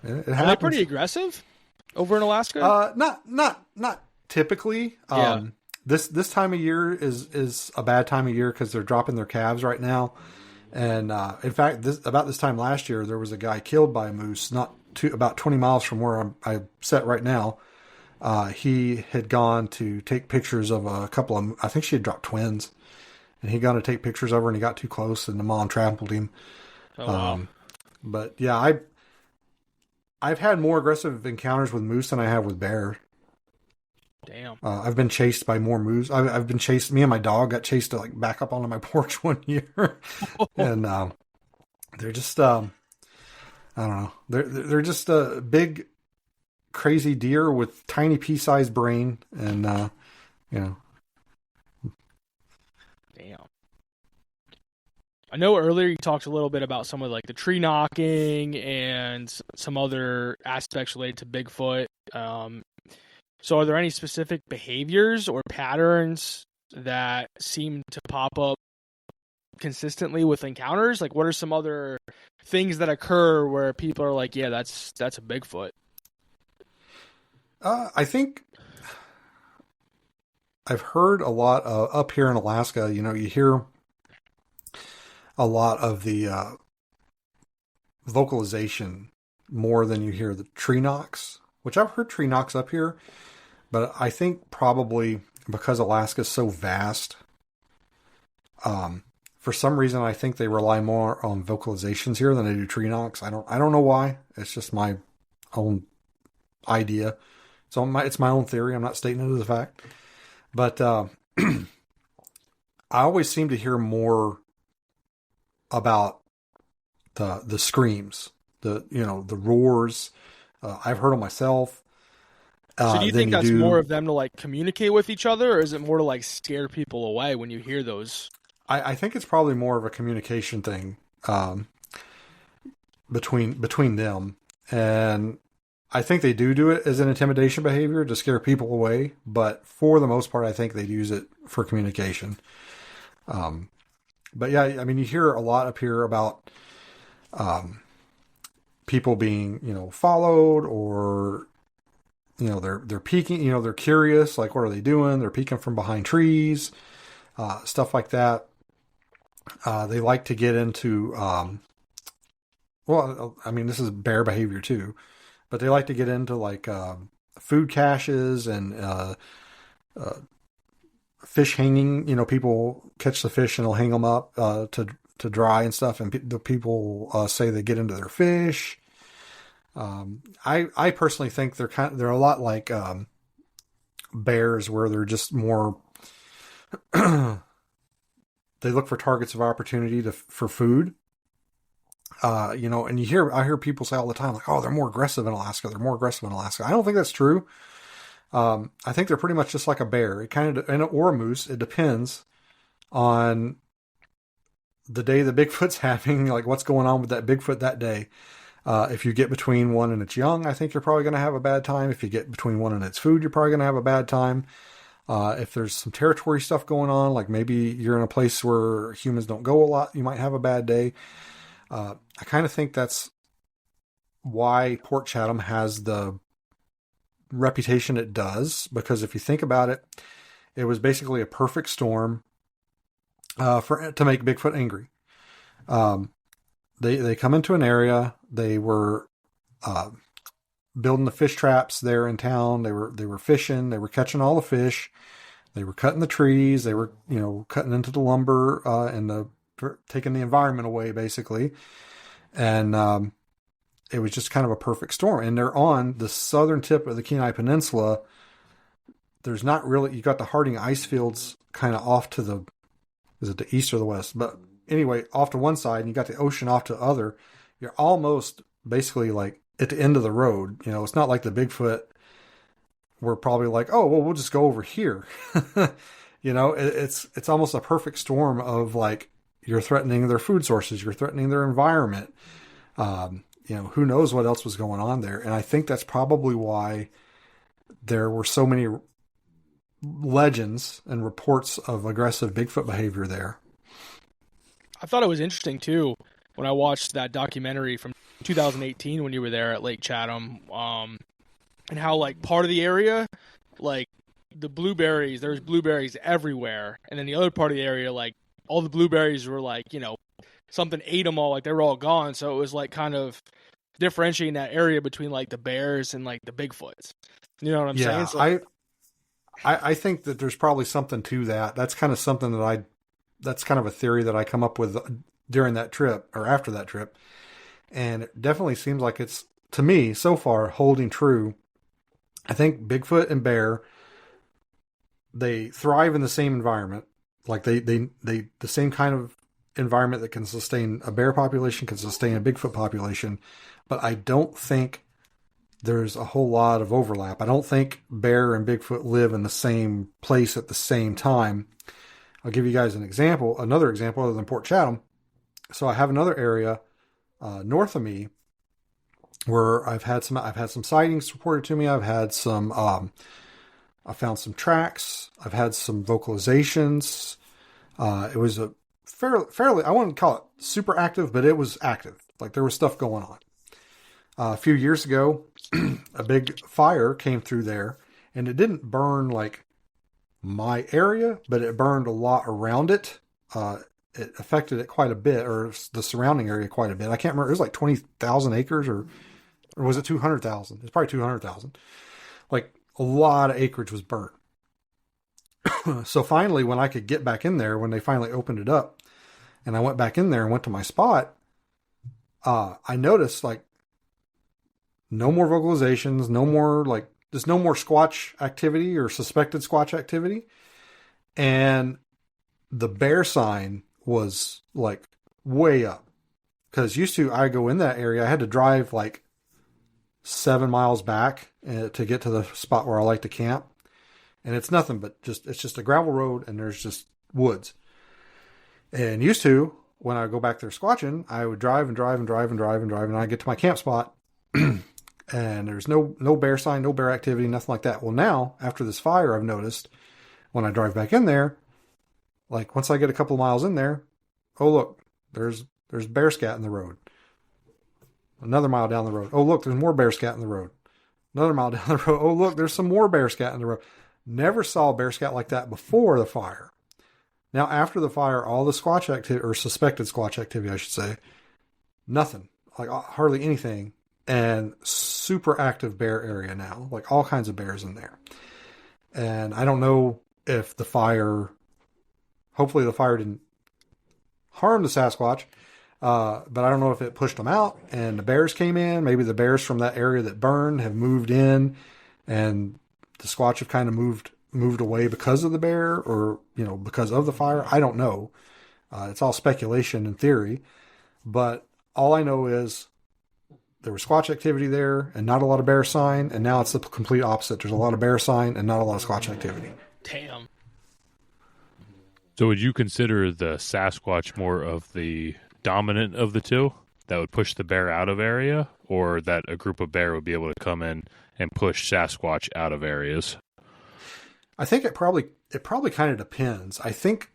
it happens. Are they pretty aggressive over in Alaska? Not typically. Yeah. This time of year is a bad time of year because they're dropping their calves right now. And in fact, about this time last year, there was a guy killed by a moose about 20 miles from where I sit right now. He had gone to take pictures of a couple of, I think she had dropped twins, and he'd gone to take pictures of her, and he got too close, and the mom trampled him. Oh, wow. But yeah, I've had more aggressive encounters with moose than I have with bear. Damn. I've been chased by more moose. I've been chased. Me and my dog got chased to like back up onto my porch one year, and they're just I don't know. They're just a big, crazy deer with tiny pea-sized brain, and Damn. I know earlier you talked a little bit about some of like the tree knocking and some other aspects related to Bigfoot. So are there any specific behaviors or patterns that seem to pop up consistently with encounters? Like, what are some other things that occur where people are like, yeah, that's a Bigfoot? I think I've heard a lot up here in Alaska. You hear a lot of the vocalization more than you hear the tree knocks, which I've heard tree knocks up here. But I think probably because Alaska is so vast, for some reason I think they rely more on vocalizations here than they do tree knocks. I don't know why. It's just my own idea. It's my own theory. I'm not stating it as a fact. But I always seem to hear more about the screams, the roars. I've heard them myself. So do you think that's more of them to like communicate with each other, or is it more to like scare people away when you hear those? I think it's probably more of a communication thing between them, and I think they do it as an intimidation behavior to scare people away. But for the most part, I think they use it for communication. But yeah, I mean, you hear a lot up here about people being followed, or they're peeking, they're curious, like, what are they doing? They're peeking from behind trees, stuff like that. They like to get into, well, I mean, this is bear behavior too, but they like to get into like, food caches and, fish hanging, people catch the fish and they'll hang them up, to dry and stuff. And the people, say they get into their fish. I personally think they're a lot like, bears, where they're just more, they look for targets of opportunity for food. And I hear people say all the time, like, oh, they're more aggressive in Alaska. They're more aggressive in Alaska. I don't think that's true. I think they're pretty much just like a bear. It kind of, or a moose. It depends on the day the Bigfoot's having, like what's going on with that Bigfoot that day. If you get between one and its young, I think you're probably going to have a bad time. If you get between one and its food, you're probably going to have a bad time. If there's some territory stuff going on, like maybe you're in a place where humans don't go a lot, you might have a bad day. I kind of think that's why Port Chatham has the reputation it does, because if you think about it, it was basically a perfect storm to make Bigfoot angry. They come into an area. They were building the fish traps there in town. They were fishing. They were catching all the fish. They were cutting the trees. They were cutting into the lumber and taking the environment away, basically. And it was just kind of a perfect storm. And they're on the southern tip of the Kenai Peninsula. There's not really, you got the Harding ice fields kind of off to the, is it the east or the west? But anyway, off to one side, and you got the ocean off to the other. You're almost basically like at the end of the road. You know, it's not like the Bigfoot. We're probably like, oh, well, we'll just go over here. You know, it's almost a perfect storm of like, you're threatening their food sources. You're threatening their environment. You know, who knows what else was going on there. And I think that's probably why there were so many legends and reports of aggressive Bigfoot behavior there. I thought it was interesting too when I watched that documentary from 2018 when you were there at Lake Chatham, and how like part of the area, like the blueberries, there's blueberries everywhere, and then the other part of the area, like all the blueberries were like, you know, something ate them all, like they were all gone. So it was like kind of differentiating that area between like the bears and like the Bigfoots. You know what I'm saying? So, I think that there's probably something to that. That's kind of something that that's kind of a theory that I come up with during that trip or after that trip. And it definitely seems like it's, to me, so far, holding true. I think Bigfoot and bear, they thrive in the same environment. Like the same kind of environment that can sustain a bear population can sustain a Bigfoot population. But I don't think there's a whole lot of overlap. I don't think bear and Bigfoot live in the same place at the same time. I'll give you guys another example other than Port Chatham. So I have another area north of me where I've had some sightings reported to me. I've had some, I found some tracks. I've had some vocalizations. It was a fairly, I wouldn't call it super active, but it was active. Like there was stuff going on. A few years ago, a big fire came through there, and it didn't burn like my area, but it burned a lot around it. It affected it quite a bit, or the surrounding area quite a bit. I can't remember. It was like 20,000 acres, or was it 200,000? It's probably 200,000. Like a lot of acreage was burnt. So finally, when I could get back in there, when they finally opened it up, and I went back in there and went to my spot, I noticed like no more vocalizations, no more like, there's no more squatch activity or suspected squatch activity. And the bear sign was like way up. Because used to, I go in that area, I had to drive like 7 miles back to get to the spot where I like to camp. And it's nothing but it's just a gravel road and there's just woods. And used to, when I go back there squatching, I would drive and I get to my camp spot and there's no bear sign, no bear activity, nothing like that. Well, now, after this fire, I've noticed when I drive back in there, like once I get a couple of miles in there, oh, look, there's bear scat in the road. Another mile down the road. Oh, look, there's more bear scat in the road. Another mile down the road. Oh, look, there's some more bear scat in the road. Never saw bear scat like that before the fire. Now, after the fire, all the squatch activity, or suspected squatch activity, I should say, nothing, like hardly anything. And super active bear area now, like all kinds of bears in there. And I don't know if hopefully the fire didn't harm the Sasquatch, but I don't know if it pushed them out and the bears came in. Maybe the bears from that area that burned have moved in and the Squatch have kind of moved away because of the bear or, you know, because of the fire. I don't know. It's all speculation and theory, but all I know is there was squatch activity there and not a lot of bear sign. And now it's the complete opposite. There's a lot of bear sign and not a lot of squatch activity. Damn. So would you consider the Sasquatch more of the dominant of the two that would push the bear out of area, or that a group of bear would be able to come in and push Sasquatch out of areas? I think it probably kind of depends. I think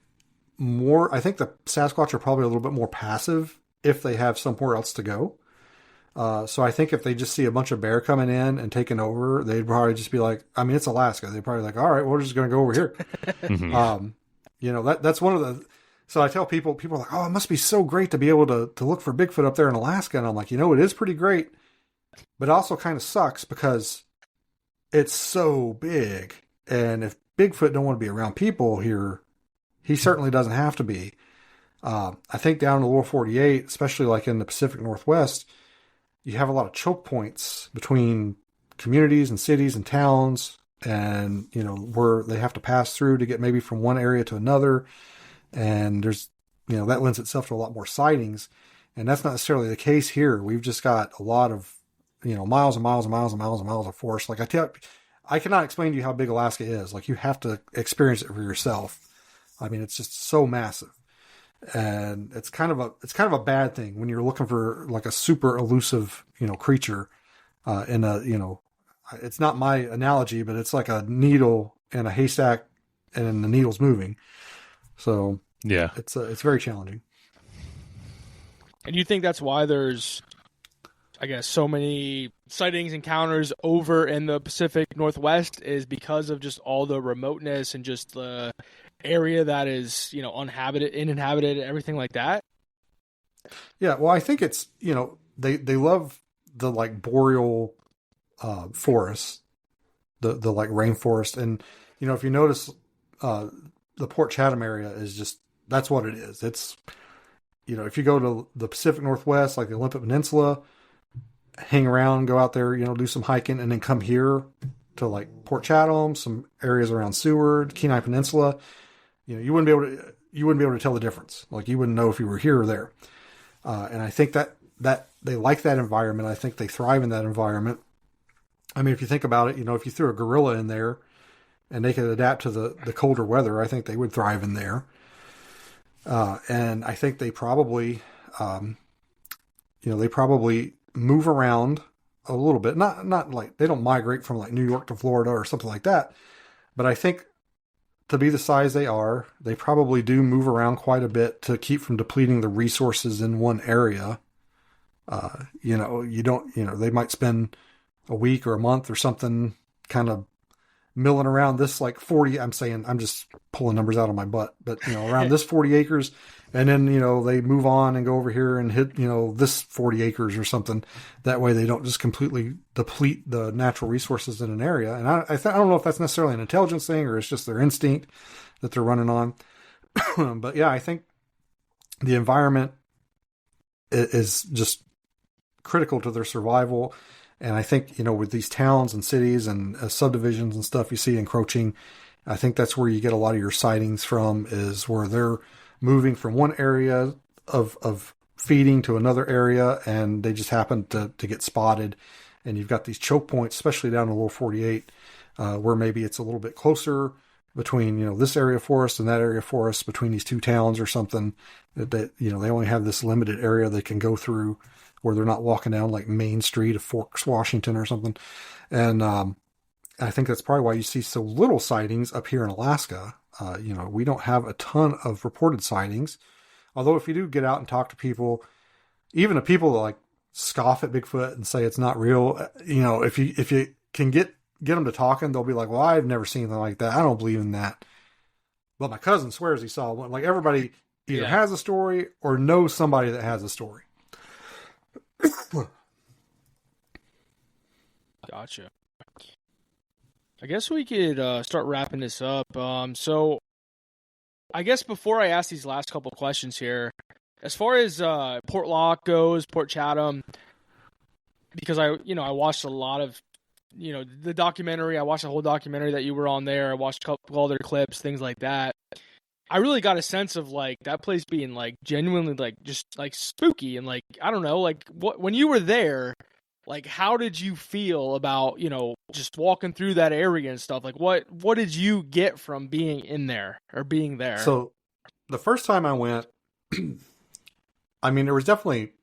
the Sasquatch are probably a little bit more passive if they have somewhere else to go. So I think if they just see a bunch of bear coming in and taking over, they'd probably just be like, I mean, it's Alaska. They'd probably like, all right, we're just going to go over here. Mm-hmm. You know, that's one of the, so I tell people are like, oh, it must be so great to be able to look for Bigfoot up there in Alaska. And I'm like, you know, it is pretty great, but it also kind of sucks because it's so big. And if Bigfoot don't want to be around people here, he certainly doesn't have to be. I think down in the lower 48, especially like in the Pacific Northwest, you have a lot of choke points between communities and cities and towns, and, you know, where they have to pass through to get maybe from one area to another. And there's, you know, that lends itself to a lot more sightings. And that's not necessarily the case here. We've just got a lot of, you know, miles and miles and miles and miles and miles of forest. Like I cannot explain to you how big Alaska is. Like, you have to experience it for yourself. I mean, it's just so massive. And it's kind of a bad thing when you're looking for like a super elusive, you know, creature, in a, you know, it's not my analogy, but it's like a needle in a haystack and the needle's moving. So yeah, it's very challenging. And you think that's why there's, I guess, so many sightings, encounters over in the Pacific Northwest, is because of just all the remoteness and just the area that is, you know, uninhabited, everything like that? Yeah, well, I think it's, you know, they love the like boreal forests, the like rainforest. And, you know, if you notice, the Port Chatham area is just, that's what it is. It's, you know, if you go to the Pacific Northwest, like the Olympic Peninsula, hang around, go out there, you know, do some hiking, and then come here to like Port Chatham, some areas around Seward, Kenai Peninsula, you know, you wouldn't be able to tell the difference. Like, you wouldn't know if you were here or there. And I think that they like that environment. I think they thrive in that environment. I mean, if you think about it, you know, if you threw a gorilla in there and they could adapt to the colder weather, I think they would thrive in there. And I think they probably, they probably move around a little bit. Not like, they don't migrate from like New York to Florida or something like that. But I think to be the size they are, they probably do move around quite a bit to keep from depleting the resources in one area. They might spend a week or a month or something kind of milling around this like 40, I'm just pulling numbers out of my butt, but, you know, around this 40 acres. And then, you know, they move on and go over here and hit, you know, this 40 acres or something. That way they don't just completely deplete the natural resources in an area. And I don't know if that's necessarily an intelligence thing or it's just their instinct that they're running on. But yeah, I think the environment is just critical to their survival. And I think, you know, with these towns and cities and subdivisions and stuff you see encroaching, I think that's where you get a lot of your sightings from, is where they're moving from one area of feeding to another area, and they just happen to get spotted. And you've got these choke points, especially down in the lower 48, where maybe it's a little bit closer between, you know, this area of forest and that area of forest, between these two towns or something, that you know, they only have this limited area they can go through, where they're not walking down like Main Street of Forks, Washington or something. And I think that's probably why you see so little sightings up here in Alaska. We don't have a ton of reported sightings. Although if you do get out and talk to people, even the people that like scoff at Bigfoot and say it's not real, you know, if you can get them to talking, they'll be like, well, I've never seen anything like that. I don't believe in that. But my cousin swears he saw one. Like, everybody either has a story or knows somebody that has a story. Gotcha. I guess we could start wrapping this up. So I guess before I ask these last couple questions here, as far as Port Locke goes, Port Chatham, because I watched a lot of, you know, the documentary. I watched the whole documentary that you were on there. I watched a couple other clips, things like that. I really got a sense of like that place being like genuinely like just like spooky, and like, I don't know, like when you were there, like how did you feel about, you know, just walking through that area and stuff? Like what did you get from being in there or being there? So the first time I went, I mean, there was definitely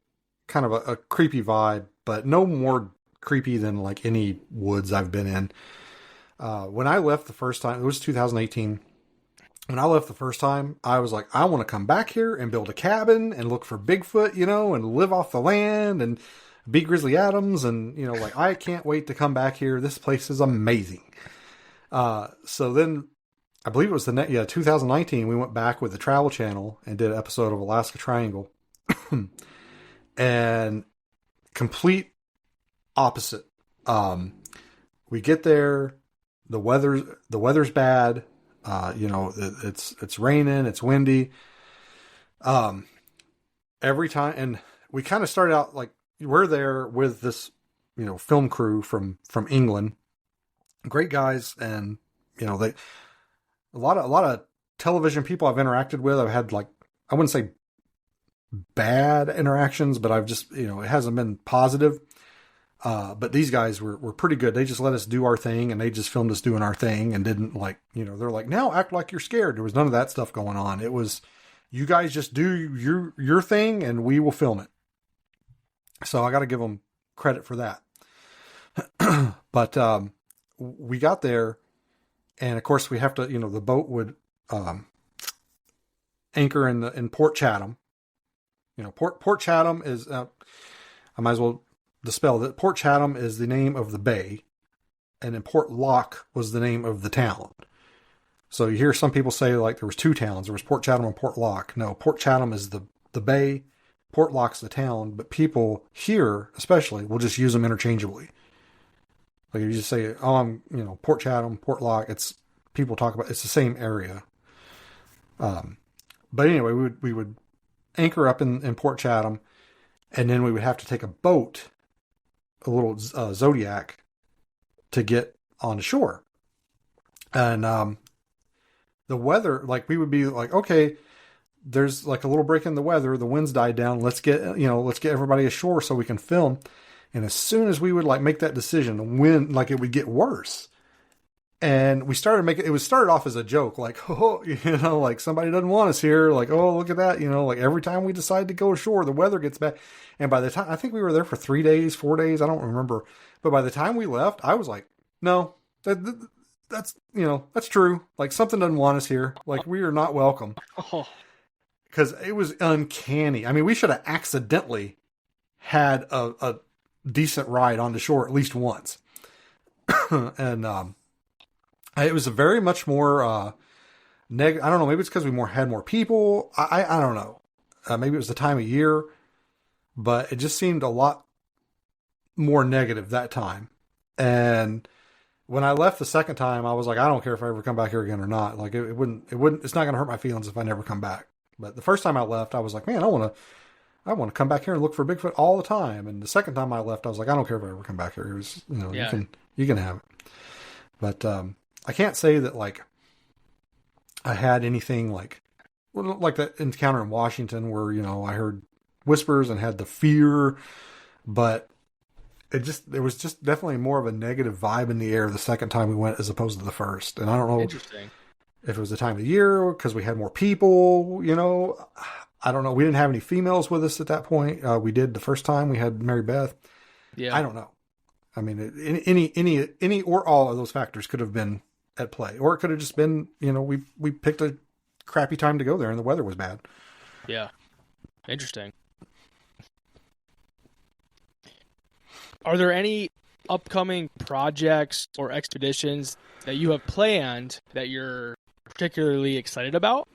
kind of a creepy vibe, but no more creepy than like any woods I've been in. When I left the first time, it was 2018. When I left the first time, I was like, I want to come back here and build a cabin and look for Bigfoot, you know, and live off the land and be Grizzly Adams. And, you know, like, I can't wait to come back here. This place is amazing. So then I believe it was 2019, we went back with the Travel Channel and did an episode of Alaska Triangle. And complete opposite. We get there, the weather's bad. It's raining, it's windy. Um, every time, and we kind of started out like we're there with this, film crew from England, great guys, and they a lot of television people I've interacted with. I've had like I wouldn't say bad interactions, but I've just it hasn't been positive. But these guys were pretty good. They just let us do our thing, and they just filmed us doing our thing, and didn't they're like, now act like you're scared. There was none of that stuff going on. It was, you guys just do your thing, and we will film it. So I got to give them credit for that. But we got there, and of course we have to, the boat would anchor in Port Chatham. Port Chatham is, I might as well dispel that. Port Chatham is the name of the bay, and then Port Lock was the name of the town. So you hear some people say like there was two towns. There was Port Chatham and Port Lock. No, Port Chatham is the bay, Port Lock's the town, but people here especially will just use them interchangeably. Like you just say, oh, I'm, Port Chatham, Port Lock. People talk about, it's the same area. But anyway, we would anchor up in Port Chatham, and then we would have to take a boat, a little Zodiac, to get on the shore. And the weather, like we would be like, okay, there's like a little break in the weather. The winds died down. Let's get everybody ashore so we can film. And as soon as we would like make that decision, the wind, like it would get worse. And we started it started off as a joke, like, oh, like somebody doesn't want us here. Like, oh, look at that. Like every time we decide to go ashore, the weather gets bad. And by the time, I think we were there for 3 days, 4 days. I don't remember. But by the time we left, I was like, no, that's true. Like something doesn't want us here. Like we are not welcome. Because it was uncanny. I mean, we should have accidentally had a decent ride on the shore at least once. And it was a very much more I don't know, maybe it's because we had more people. I don't know. Maybe it was the time of year, but it just seemed a lot more negative that time. And when I left the second time, I was like, I don't care if I ever come back here again or not. Like it wouldn't, it's not going to hurt my feelings if I never come back. But the first time I left, I was like, man, I want to come back here and look for Bigfoot all the time. And the second time I left, I was like, I don't care if I ever come back here. It was, you can have it. But I can't say that like I had anything like that encounter in Washington where, I heard whispers and had the fear, but there was just definitely more of a negative vibe in the air the second time we went as opposed to the first. And I don't know if it was the time of the year because we had more people, I don't know. We didn't have any females with us at that point. We did the first time. We had Mary Beth. Yeah. I don't know. I mean, any or all of those factors could have been at play, or it could have just been, we picked a crappy time to go there and the weather was bad. Yeah. Interesting. Are there any upcoming projects or expeditions that you have planned that you're particularly excited about?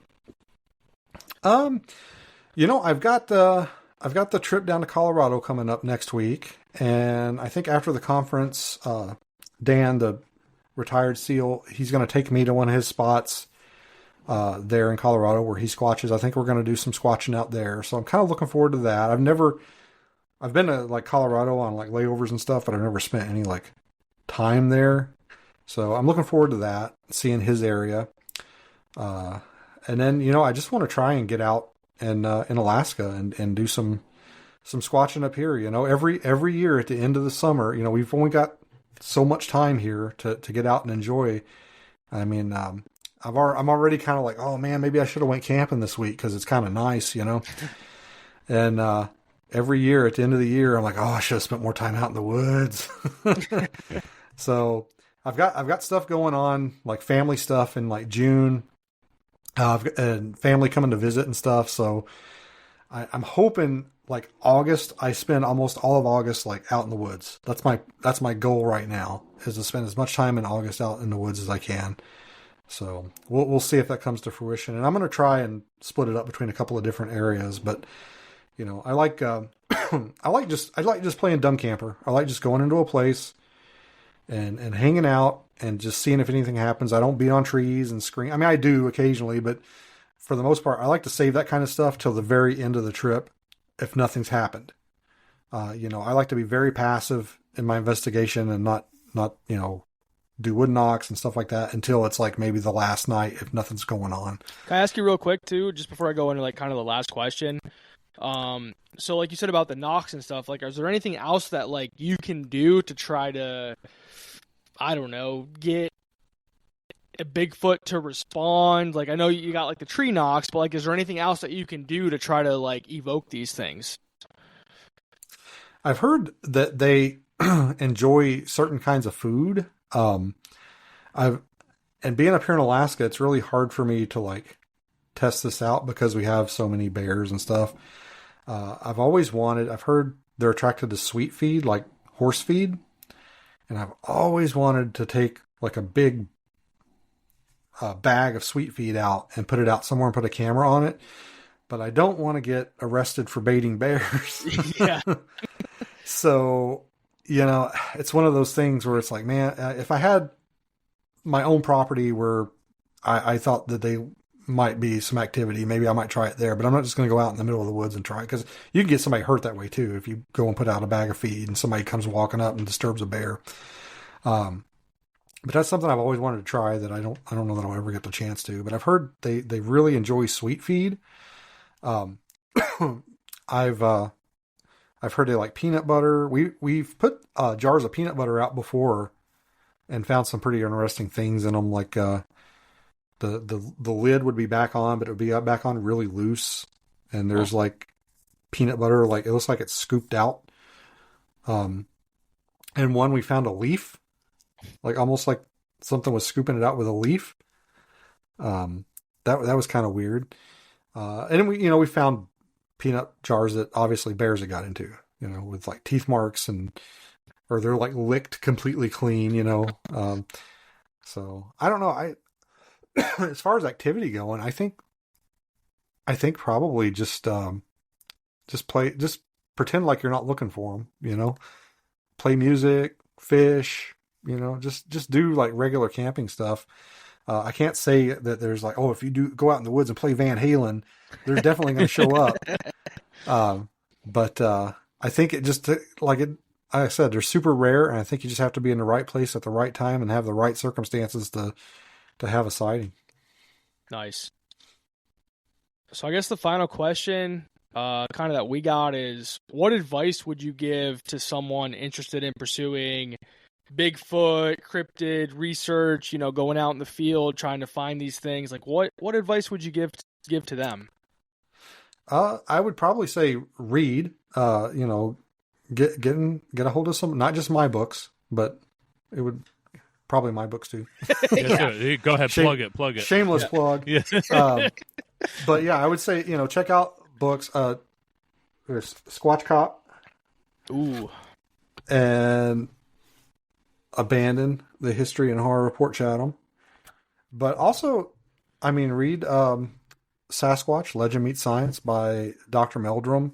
I've got the trip down to Colorado coming up next week, and I think after the conference, Dan, the retired SEAL, he's going to take me to one of his spots there in Colorado where he squatches. I think we're going to do some squatching out there, so I'm kind of looking forward to that. I've been to like Colorado on like layovers and stuff, but I've never spent any like time there, so I'm looking forward to that, seeing his area. And then, I just want to try and get out in Alaska and do some squatching up here. Every year at the end of the summer, we've only got so much time here to get out and enjoy. I mean, I'm already kind of like, oh man, maybe I should have went camping this week because it's kind of nice, And every year at the end of the year, I'm like, oh, I should have spent more time out in the woods. So I've got stuff going on, like family stuff in like June. I've got family coming to visit and stuff. So I'm hoping like August, I spend almost all of August like out in the woods. That's my goal right now, is to spend as much time in August out in the woods as I can. So we'll see if that comes to fruition. And I'm going to try and split it up between a couple of different areas. But I like I like just playing dumb camper. I like just going into a place and hanging out and just seeing if anything happens. I don't beat on trees and scream. I mean, I do occasionally, but for the most part, I like to save that kind of stuff till the very end of the trip if nothing's happened. I like to be very passive in my investigation and not, do wood knocks and stuff like that until it's like maybe the last night if nothing's going on. Can I ask you real quick too, just before I go into like kind of the last question? So like you said about the knocks and stuff, like is there anything else that like you can do to try to, I don't know, get a Bigfoot to respond? Like I know you got like the tree knocks, but like is there anything else that you can do to try to like evoke these things? I've heard that they enjoy certain kinds of food. And being up here in Alaska, it's really hard for me to like test this out because we have so many bears and stuff. I've heard they're attracted to sweet feed, like horse feed. And I've always wanted to take like a big bag of sweet feed out and put it out somewhere and put a camera on it. But I don't want to get arrested for baiting bears. Yeah. So, it's one of those things where it's like, man, if I had my own property where I thought that they might be some activity, maybe I might try it there, but I'm not just going to go out in the middle of the woods and try it because you can get somebody hurt that way too. If you go and put out a bag of feed and somebody comes walking up and disturbs a bear. But that's something I've always wanted to try that I don't know that I'll ever get the chance to, but I've heard they really enjoy sweet feed. I've heard they like peanut butter. We've put jars of peanut butter out before and found some pretty interesting things in them. Like the lid would be back on, but it would be back on really loose. And there's like peanut butter, like it looks like it's scooped out. And one we found a leaf, like almost like something was scooping it out with a leaf. That was kind of weird. And then we found peanut jars that obviously bears have got into, with like teeth marks or they're like licked completely clean, so I don't know. As far as activity going, I think probably just pretend like you're not looking for them, play music, fish, just do like regular camping stuff. I can't say that there's like, if you do go out in the woods and play Van Halen, they're definitely going to show up. But I think it just like I said, they're super rare. And I think you just have to be in the right place at the right time and have the right circumstances to have a sighting. Nice. So I guess the final question, kind of that we got is, what advice would you give to someone interested in pursuing Bigfoot, cryptid research, going out in the field, trying to find these things? Like what advice would you give to them? I would probably say read, get a hold of some, not just my books, but it would probably my books too. Yeah. Go ahead. Plug it. Shameless plug. Yeah. But yeah, I would say, check out books. There's Squatch Cop. Ooh. And Abandon, the History and Horror of Port Chatham. But also, read Sasquatch, Legend Meets Science by Dr. Meldrum.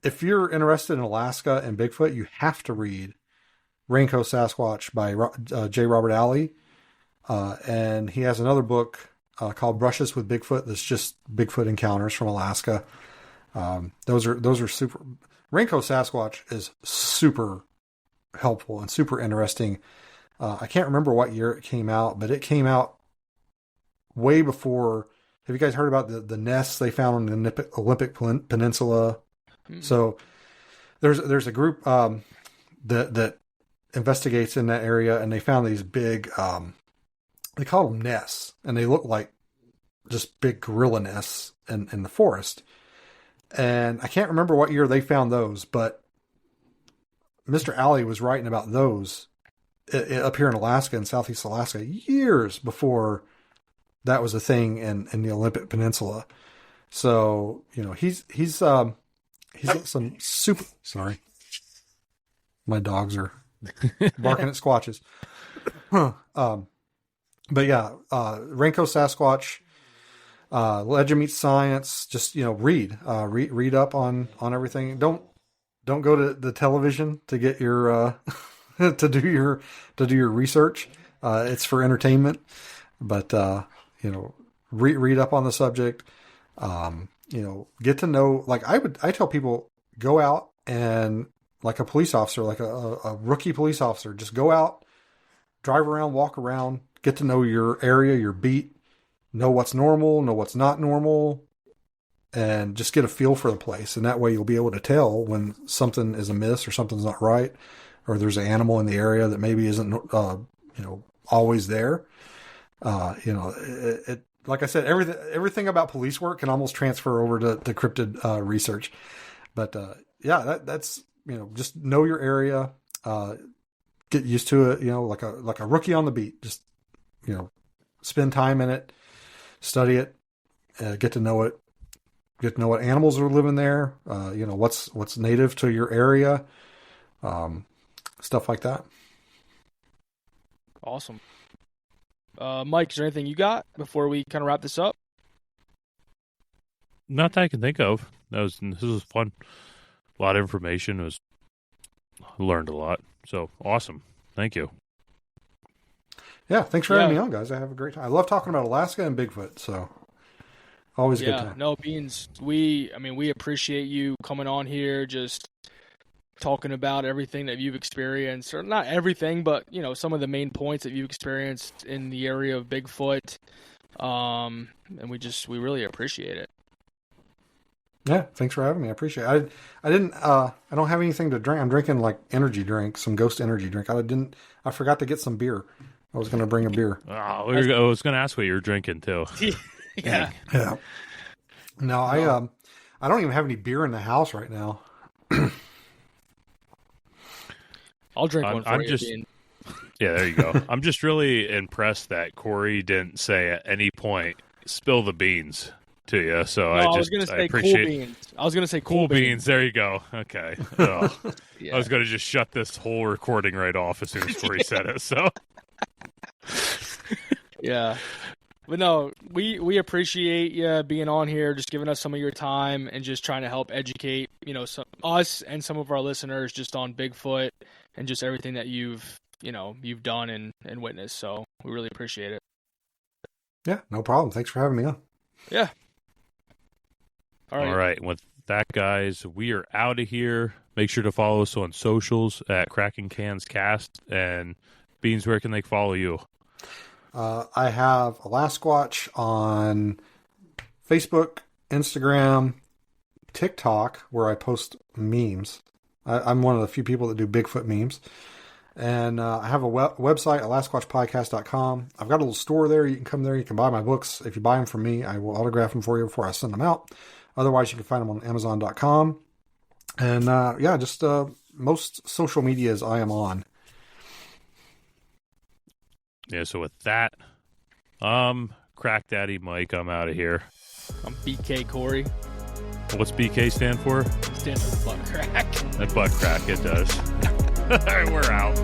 If you're interested in Alaska and Bigfoot, you have to read Raincoat Sasquatch by J. Robert Alley. And he has another book called Brushes with Bigfoot that's just Bigfoot encounters from Alaska. Those are super. Raincoat Sasquatch is super helpful and super interesting. I can't remember what year it came out, but it came out way before. Have you guys heard about the nests they found on the Olympic Peninsula? Mm-hmm. So there's a group that investigates in that area, and they found these big, they call them nests, and they look like just big gorilla nests in the forest. And I can't remember what year they found those, but Mr. Alley was writing about those up here in Alaska, in Southeast Alaska, years before that was a thing in the Olympic Peninsula. So, he's got some super, sorry. My dogs are barking at squatches. But yeah, Raincoat Sasquatch, Legend Meets Science, just, read up on everything. Don't go to the television to get your, to do your research. It's for entertainment, but, read up on the subject. Get to know, like I tell people, go out and like a police officer, like a rookie police officer, just go out, drive around, walk around, get to know your area, your beat, know what's normal, know what's not normal, and just get a feel for the place. And that way you'll be able to tell when something is amiss or something's not right, or there's an animal in the area that maybe isn't, always there. Like I said, everything about police work can almost transfer over to cryptid research. But that's just know your area, get used to it. Like a rookie on the beat. Just spend time in it, study it, get to know it, get to know what animals are living there. What's native to your area, stuff like that. Awesome. Mike, is there anything you got before we kind of wrap this up? Not that I can think of. This was fun. A lot of information. I learned a lot. So awesome. Thank you. Yeah, thanks for having me on, guys. I have a great time. I love talking about Alaska and Bigfoot. So always a good time. No, Beans. We appreciate you coming on here, just talking about everything that you've experienced, or not everything, but some of the main points that you've experienced in the area of Bigfoot. And we really appreciate it. Yeah, thanks for having me. I appreciate it. I don't have anything to drink. I'm drinking like energy drink, some Ghost energy drink. I forgot to get some beer. I was going to bring a beer. Oh, I was going to ask what you were drinking too. Yeah. No, I don't even have any beer in the house right now. I'll drink one for you. Yeah, there you go. I'm just really impressed that Corey didn't say at any point, spill the beans to you. So I was going to say cool beans. I was going to say cool beans. There you go. Okay. Oh. Yeah. I was going to just shut this whole recording right off as soon as Corey said it. So yeah. But no, we appreciate you being on here, just giving us some of your time and just trying to help educate, us and some of our listeners just on Bigfoot and just everything that you've done and witnessed. So we really appreciate it. Yeah, no problem. Thanks for having me on. Yeah. All right. With that, guys, we are out of here. Make sure to follow us on socials at Kraken Cans Cast. And Beans, where can they follow you? I have Alasquatch on Facebook, Instagram, TikTok, where I post memes. I'm one of the few people that do Bigfoot memes. And I have a website, alasquatchpodcast.com. I've got a little store there. You can come there. You can buy my books. If you buy them from me, I will autograph them for you before I send them out. Otherwise, you can find them on Amazon.com. And just most social medias I am on. Yeah, so with that, Crack Daddy Mike, I'm out of here. I'm BK Corey. What's BK stand for? It stands for butt crack. That butt crack, it does. All right, we're out.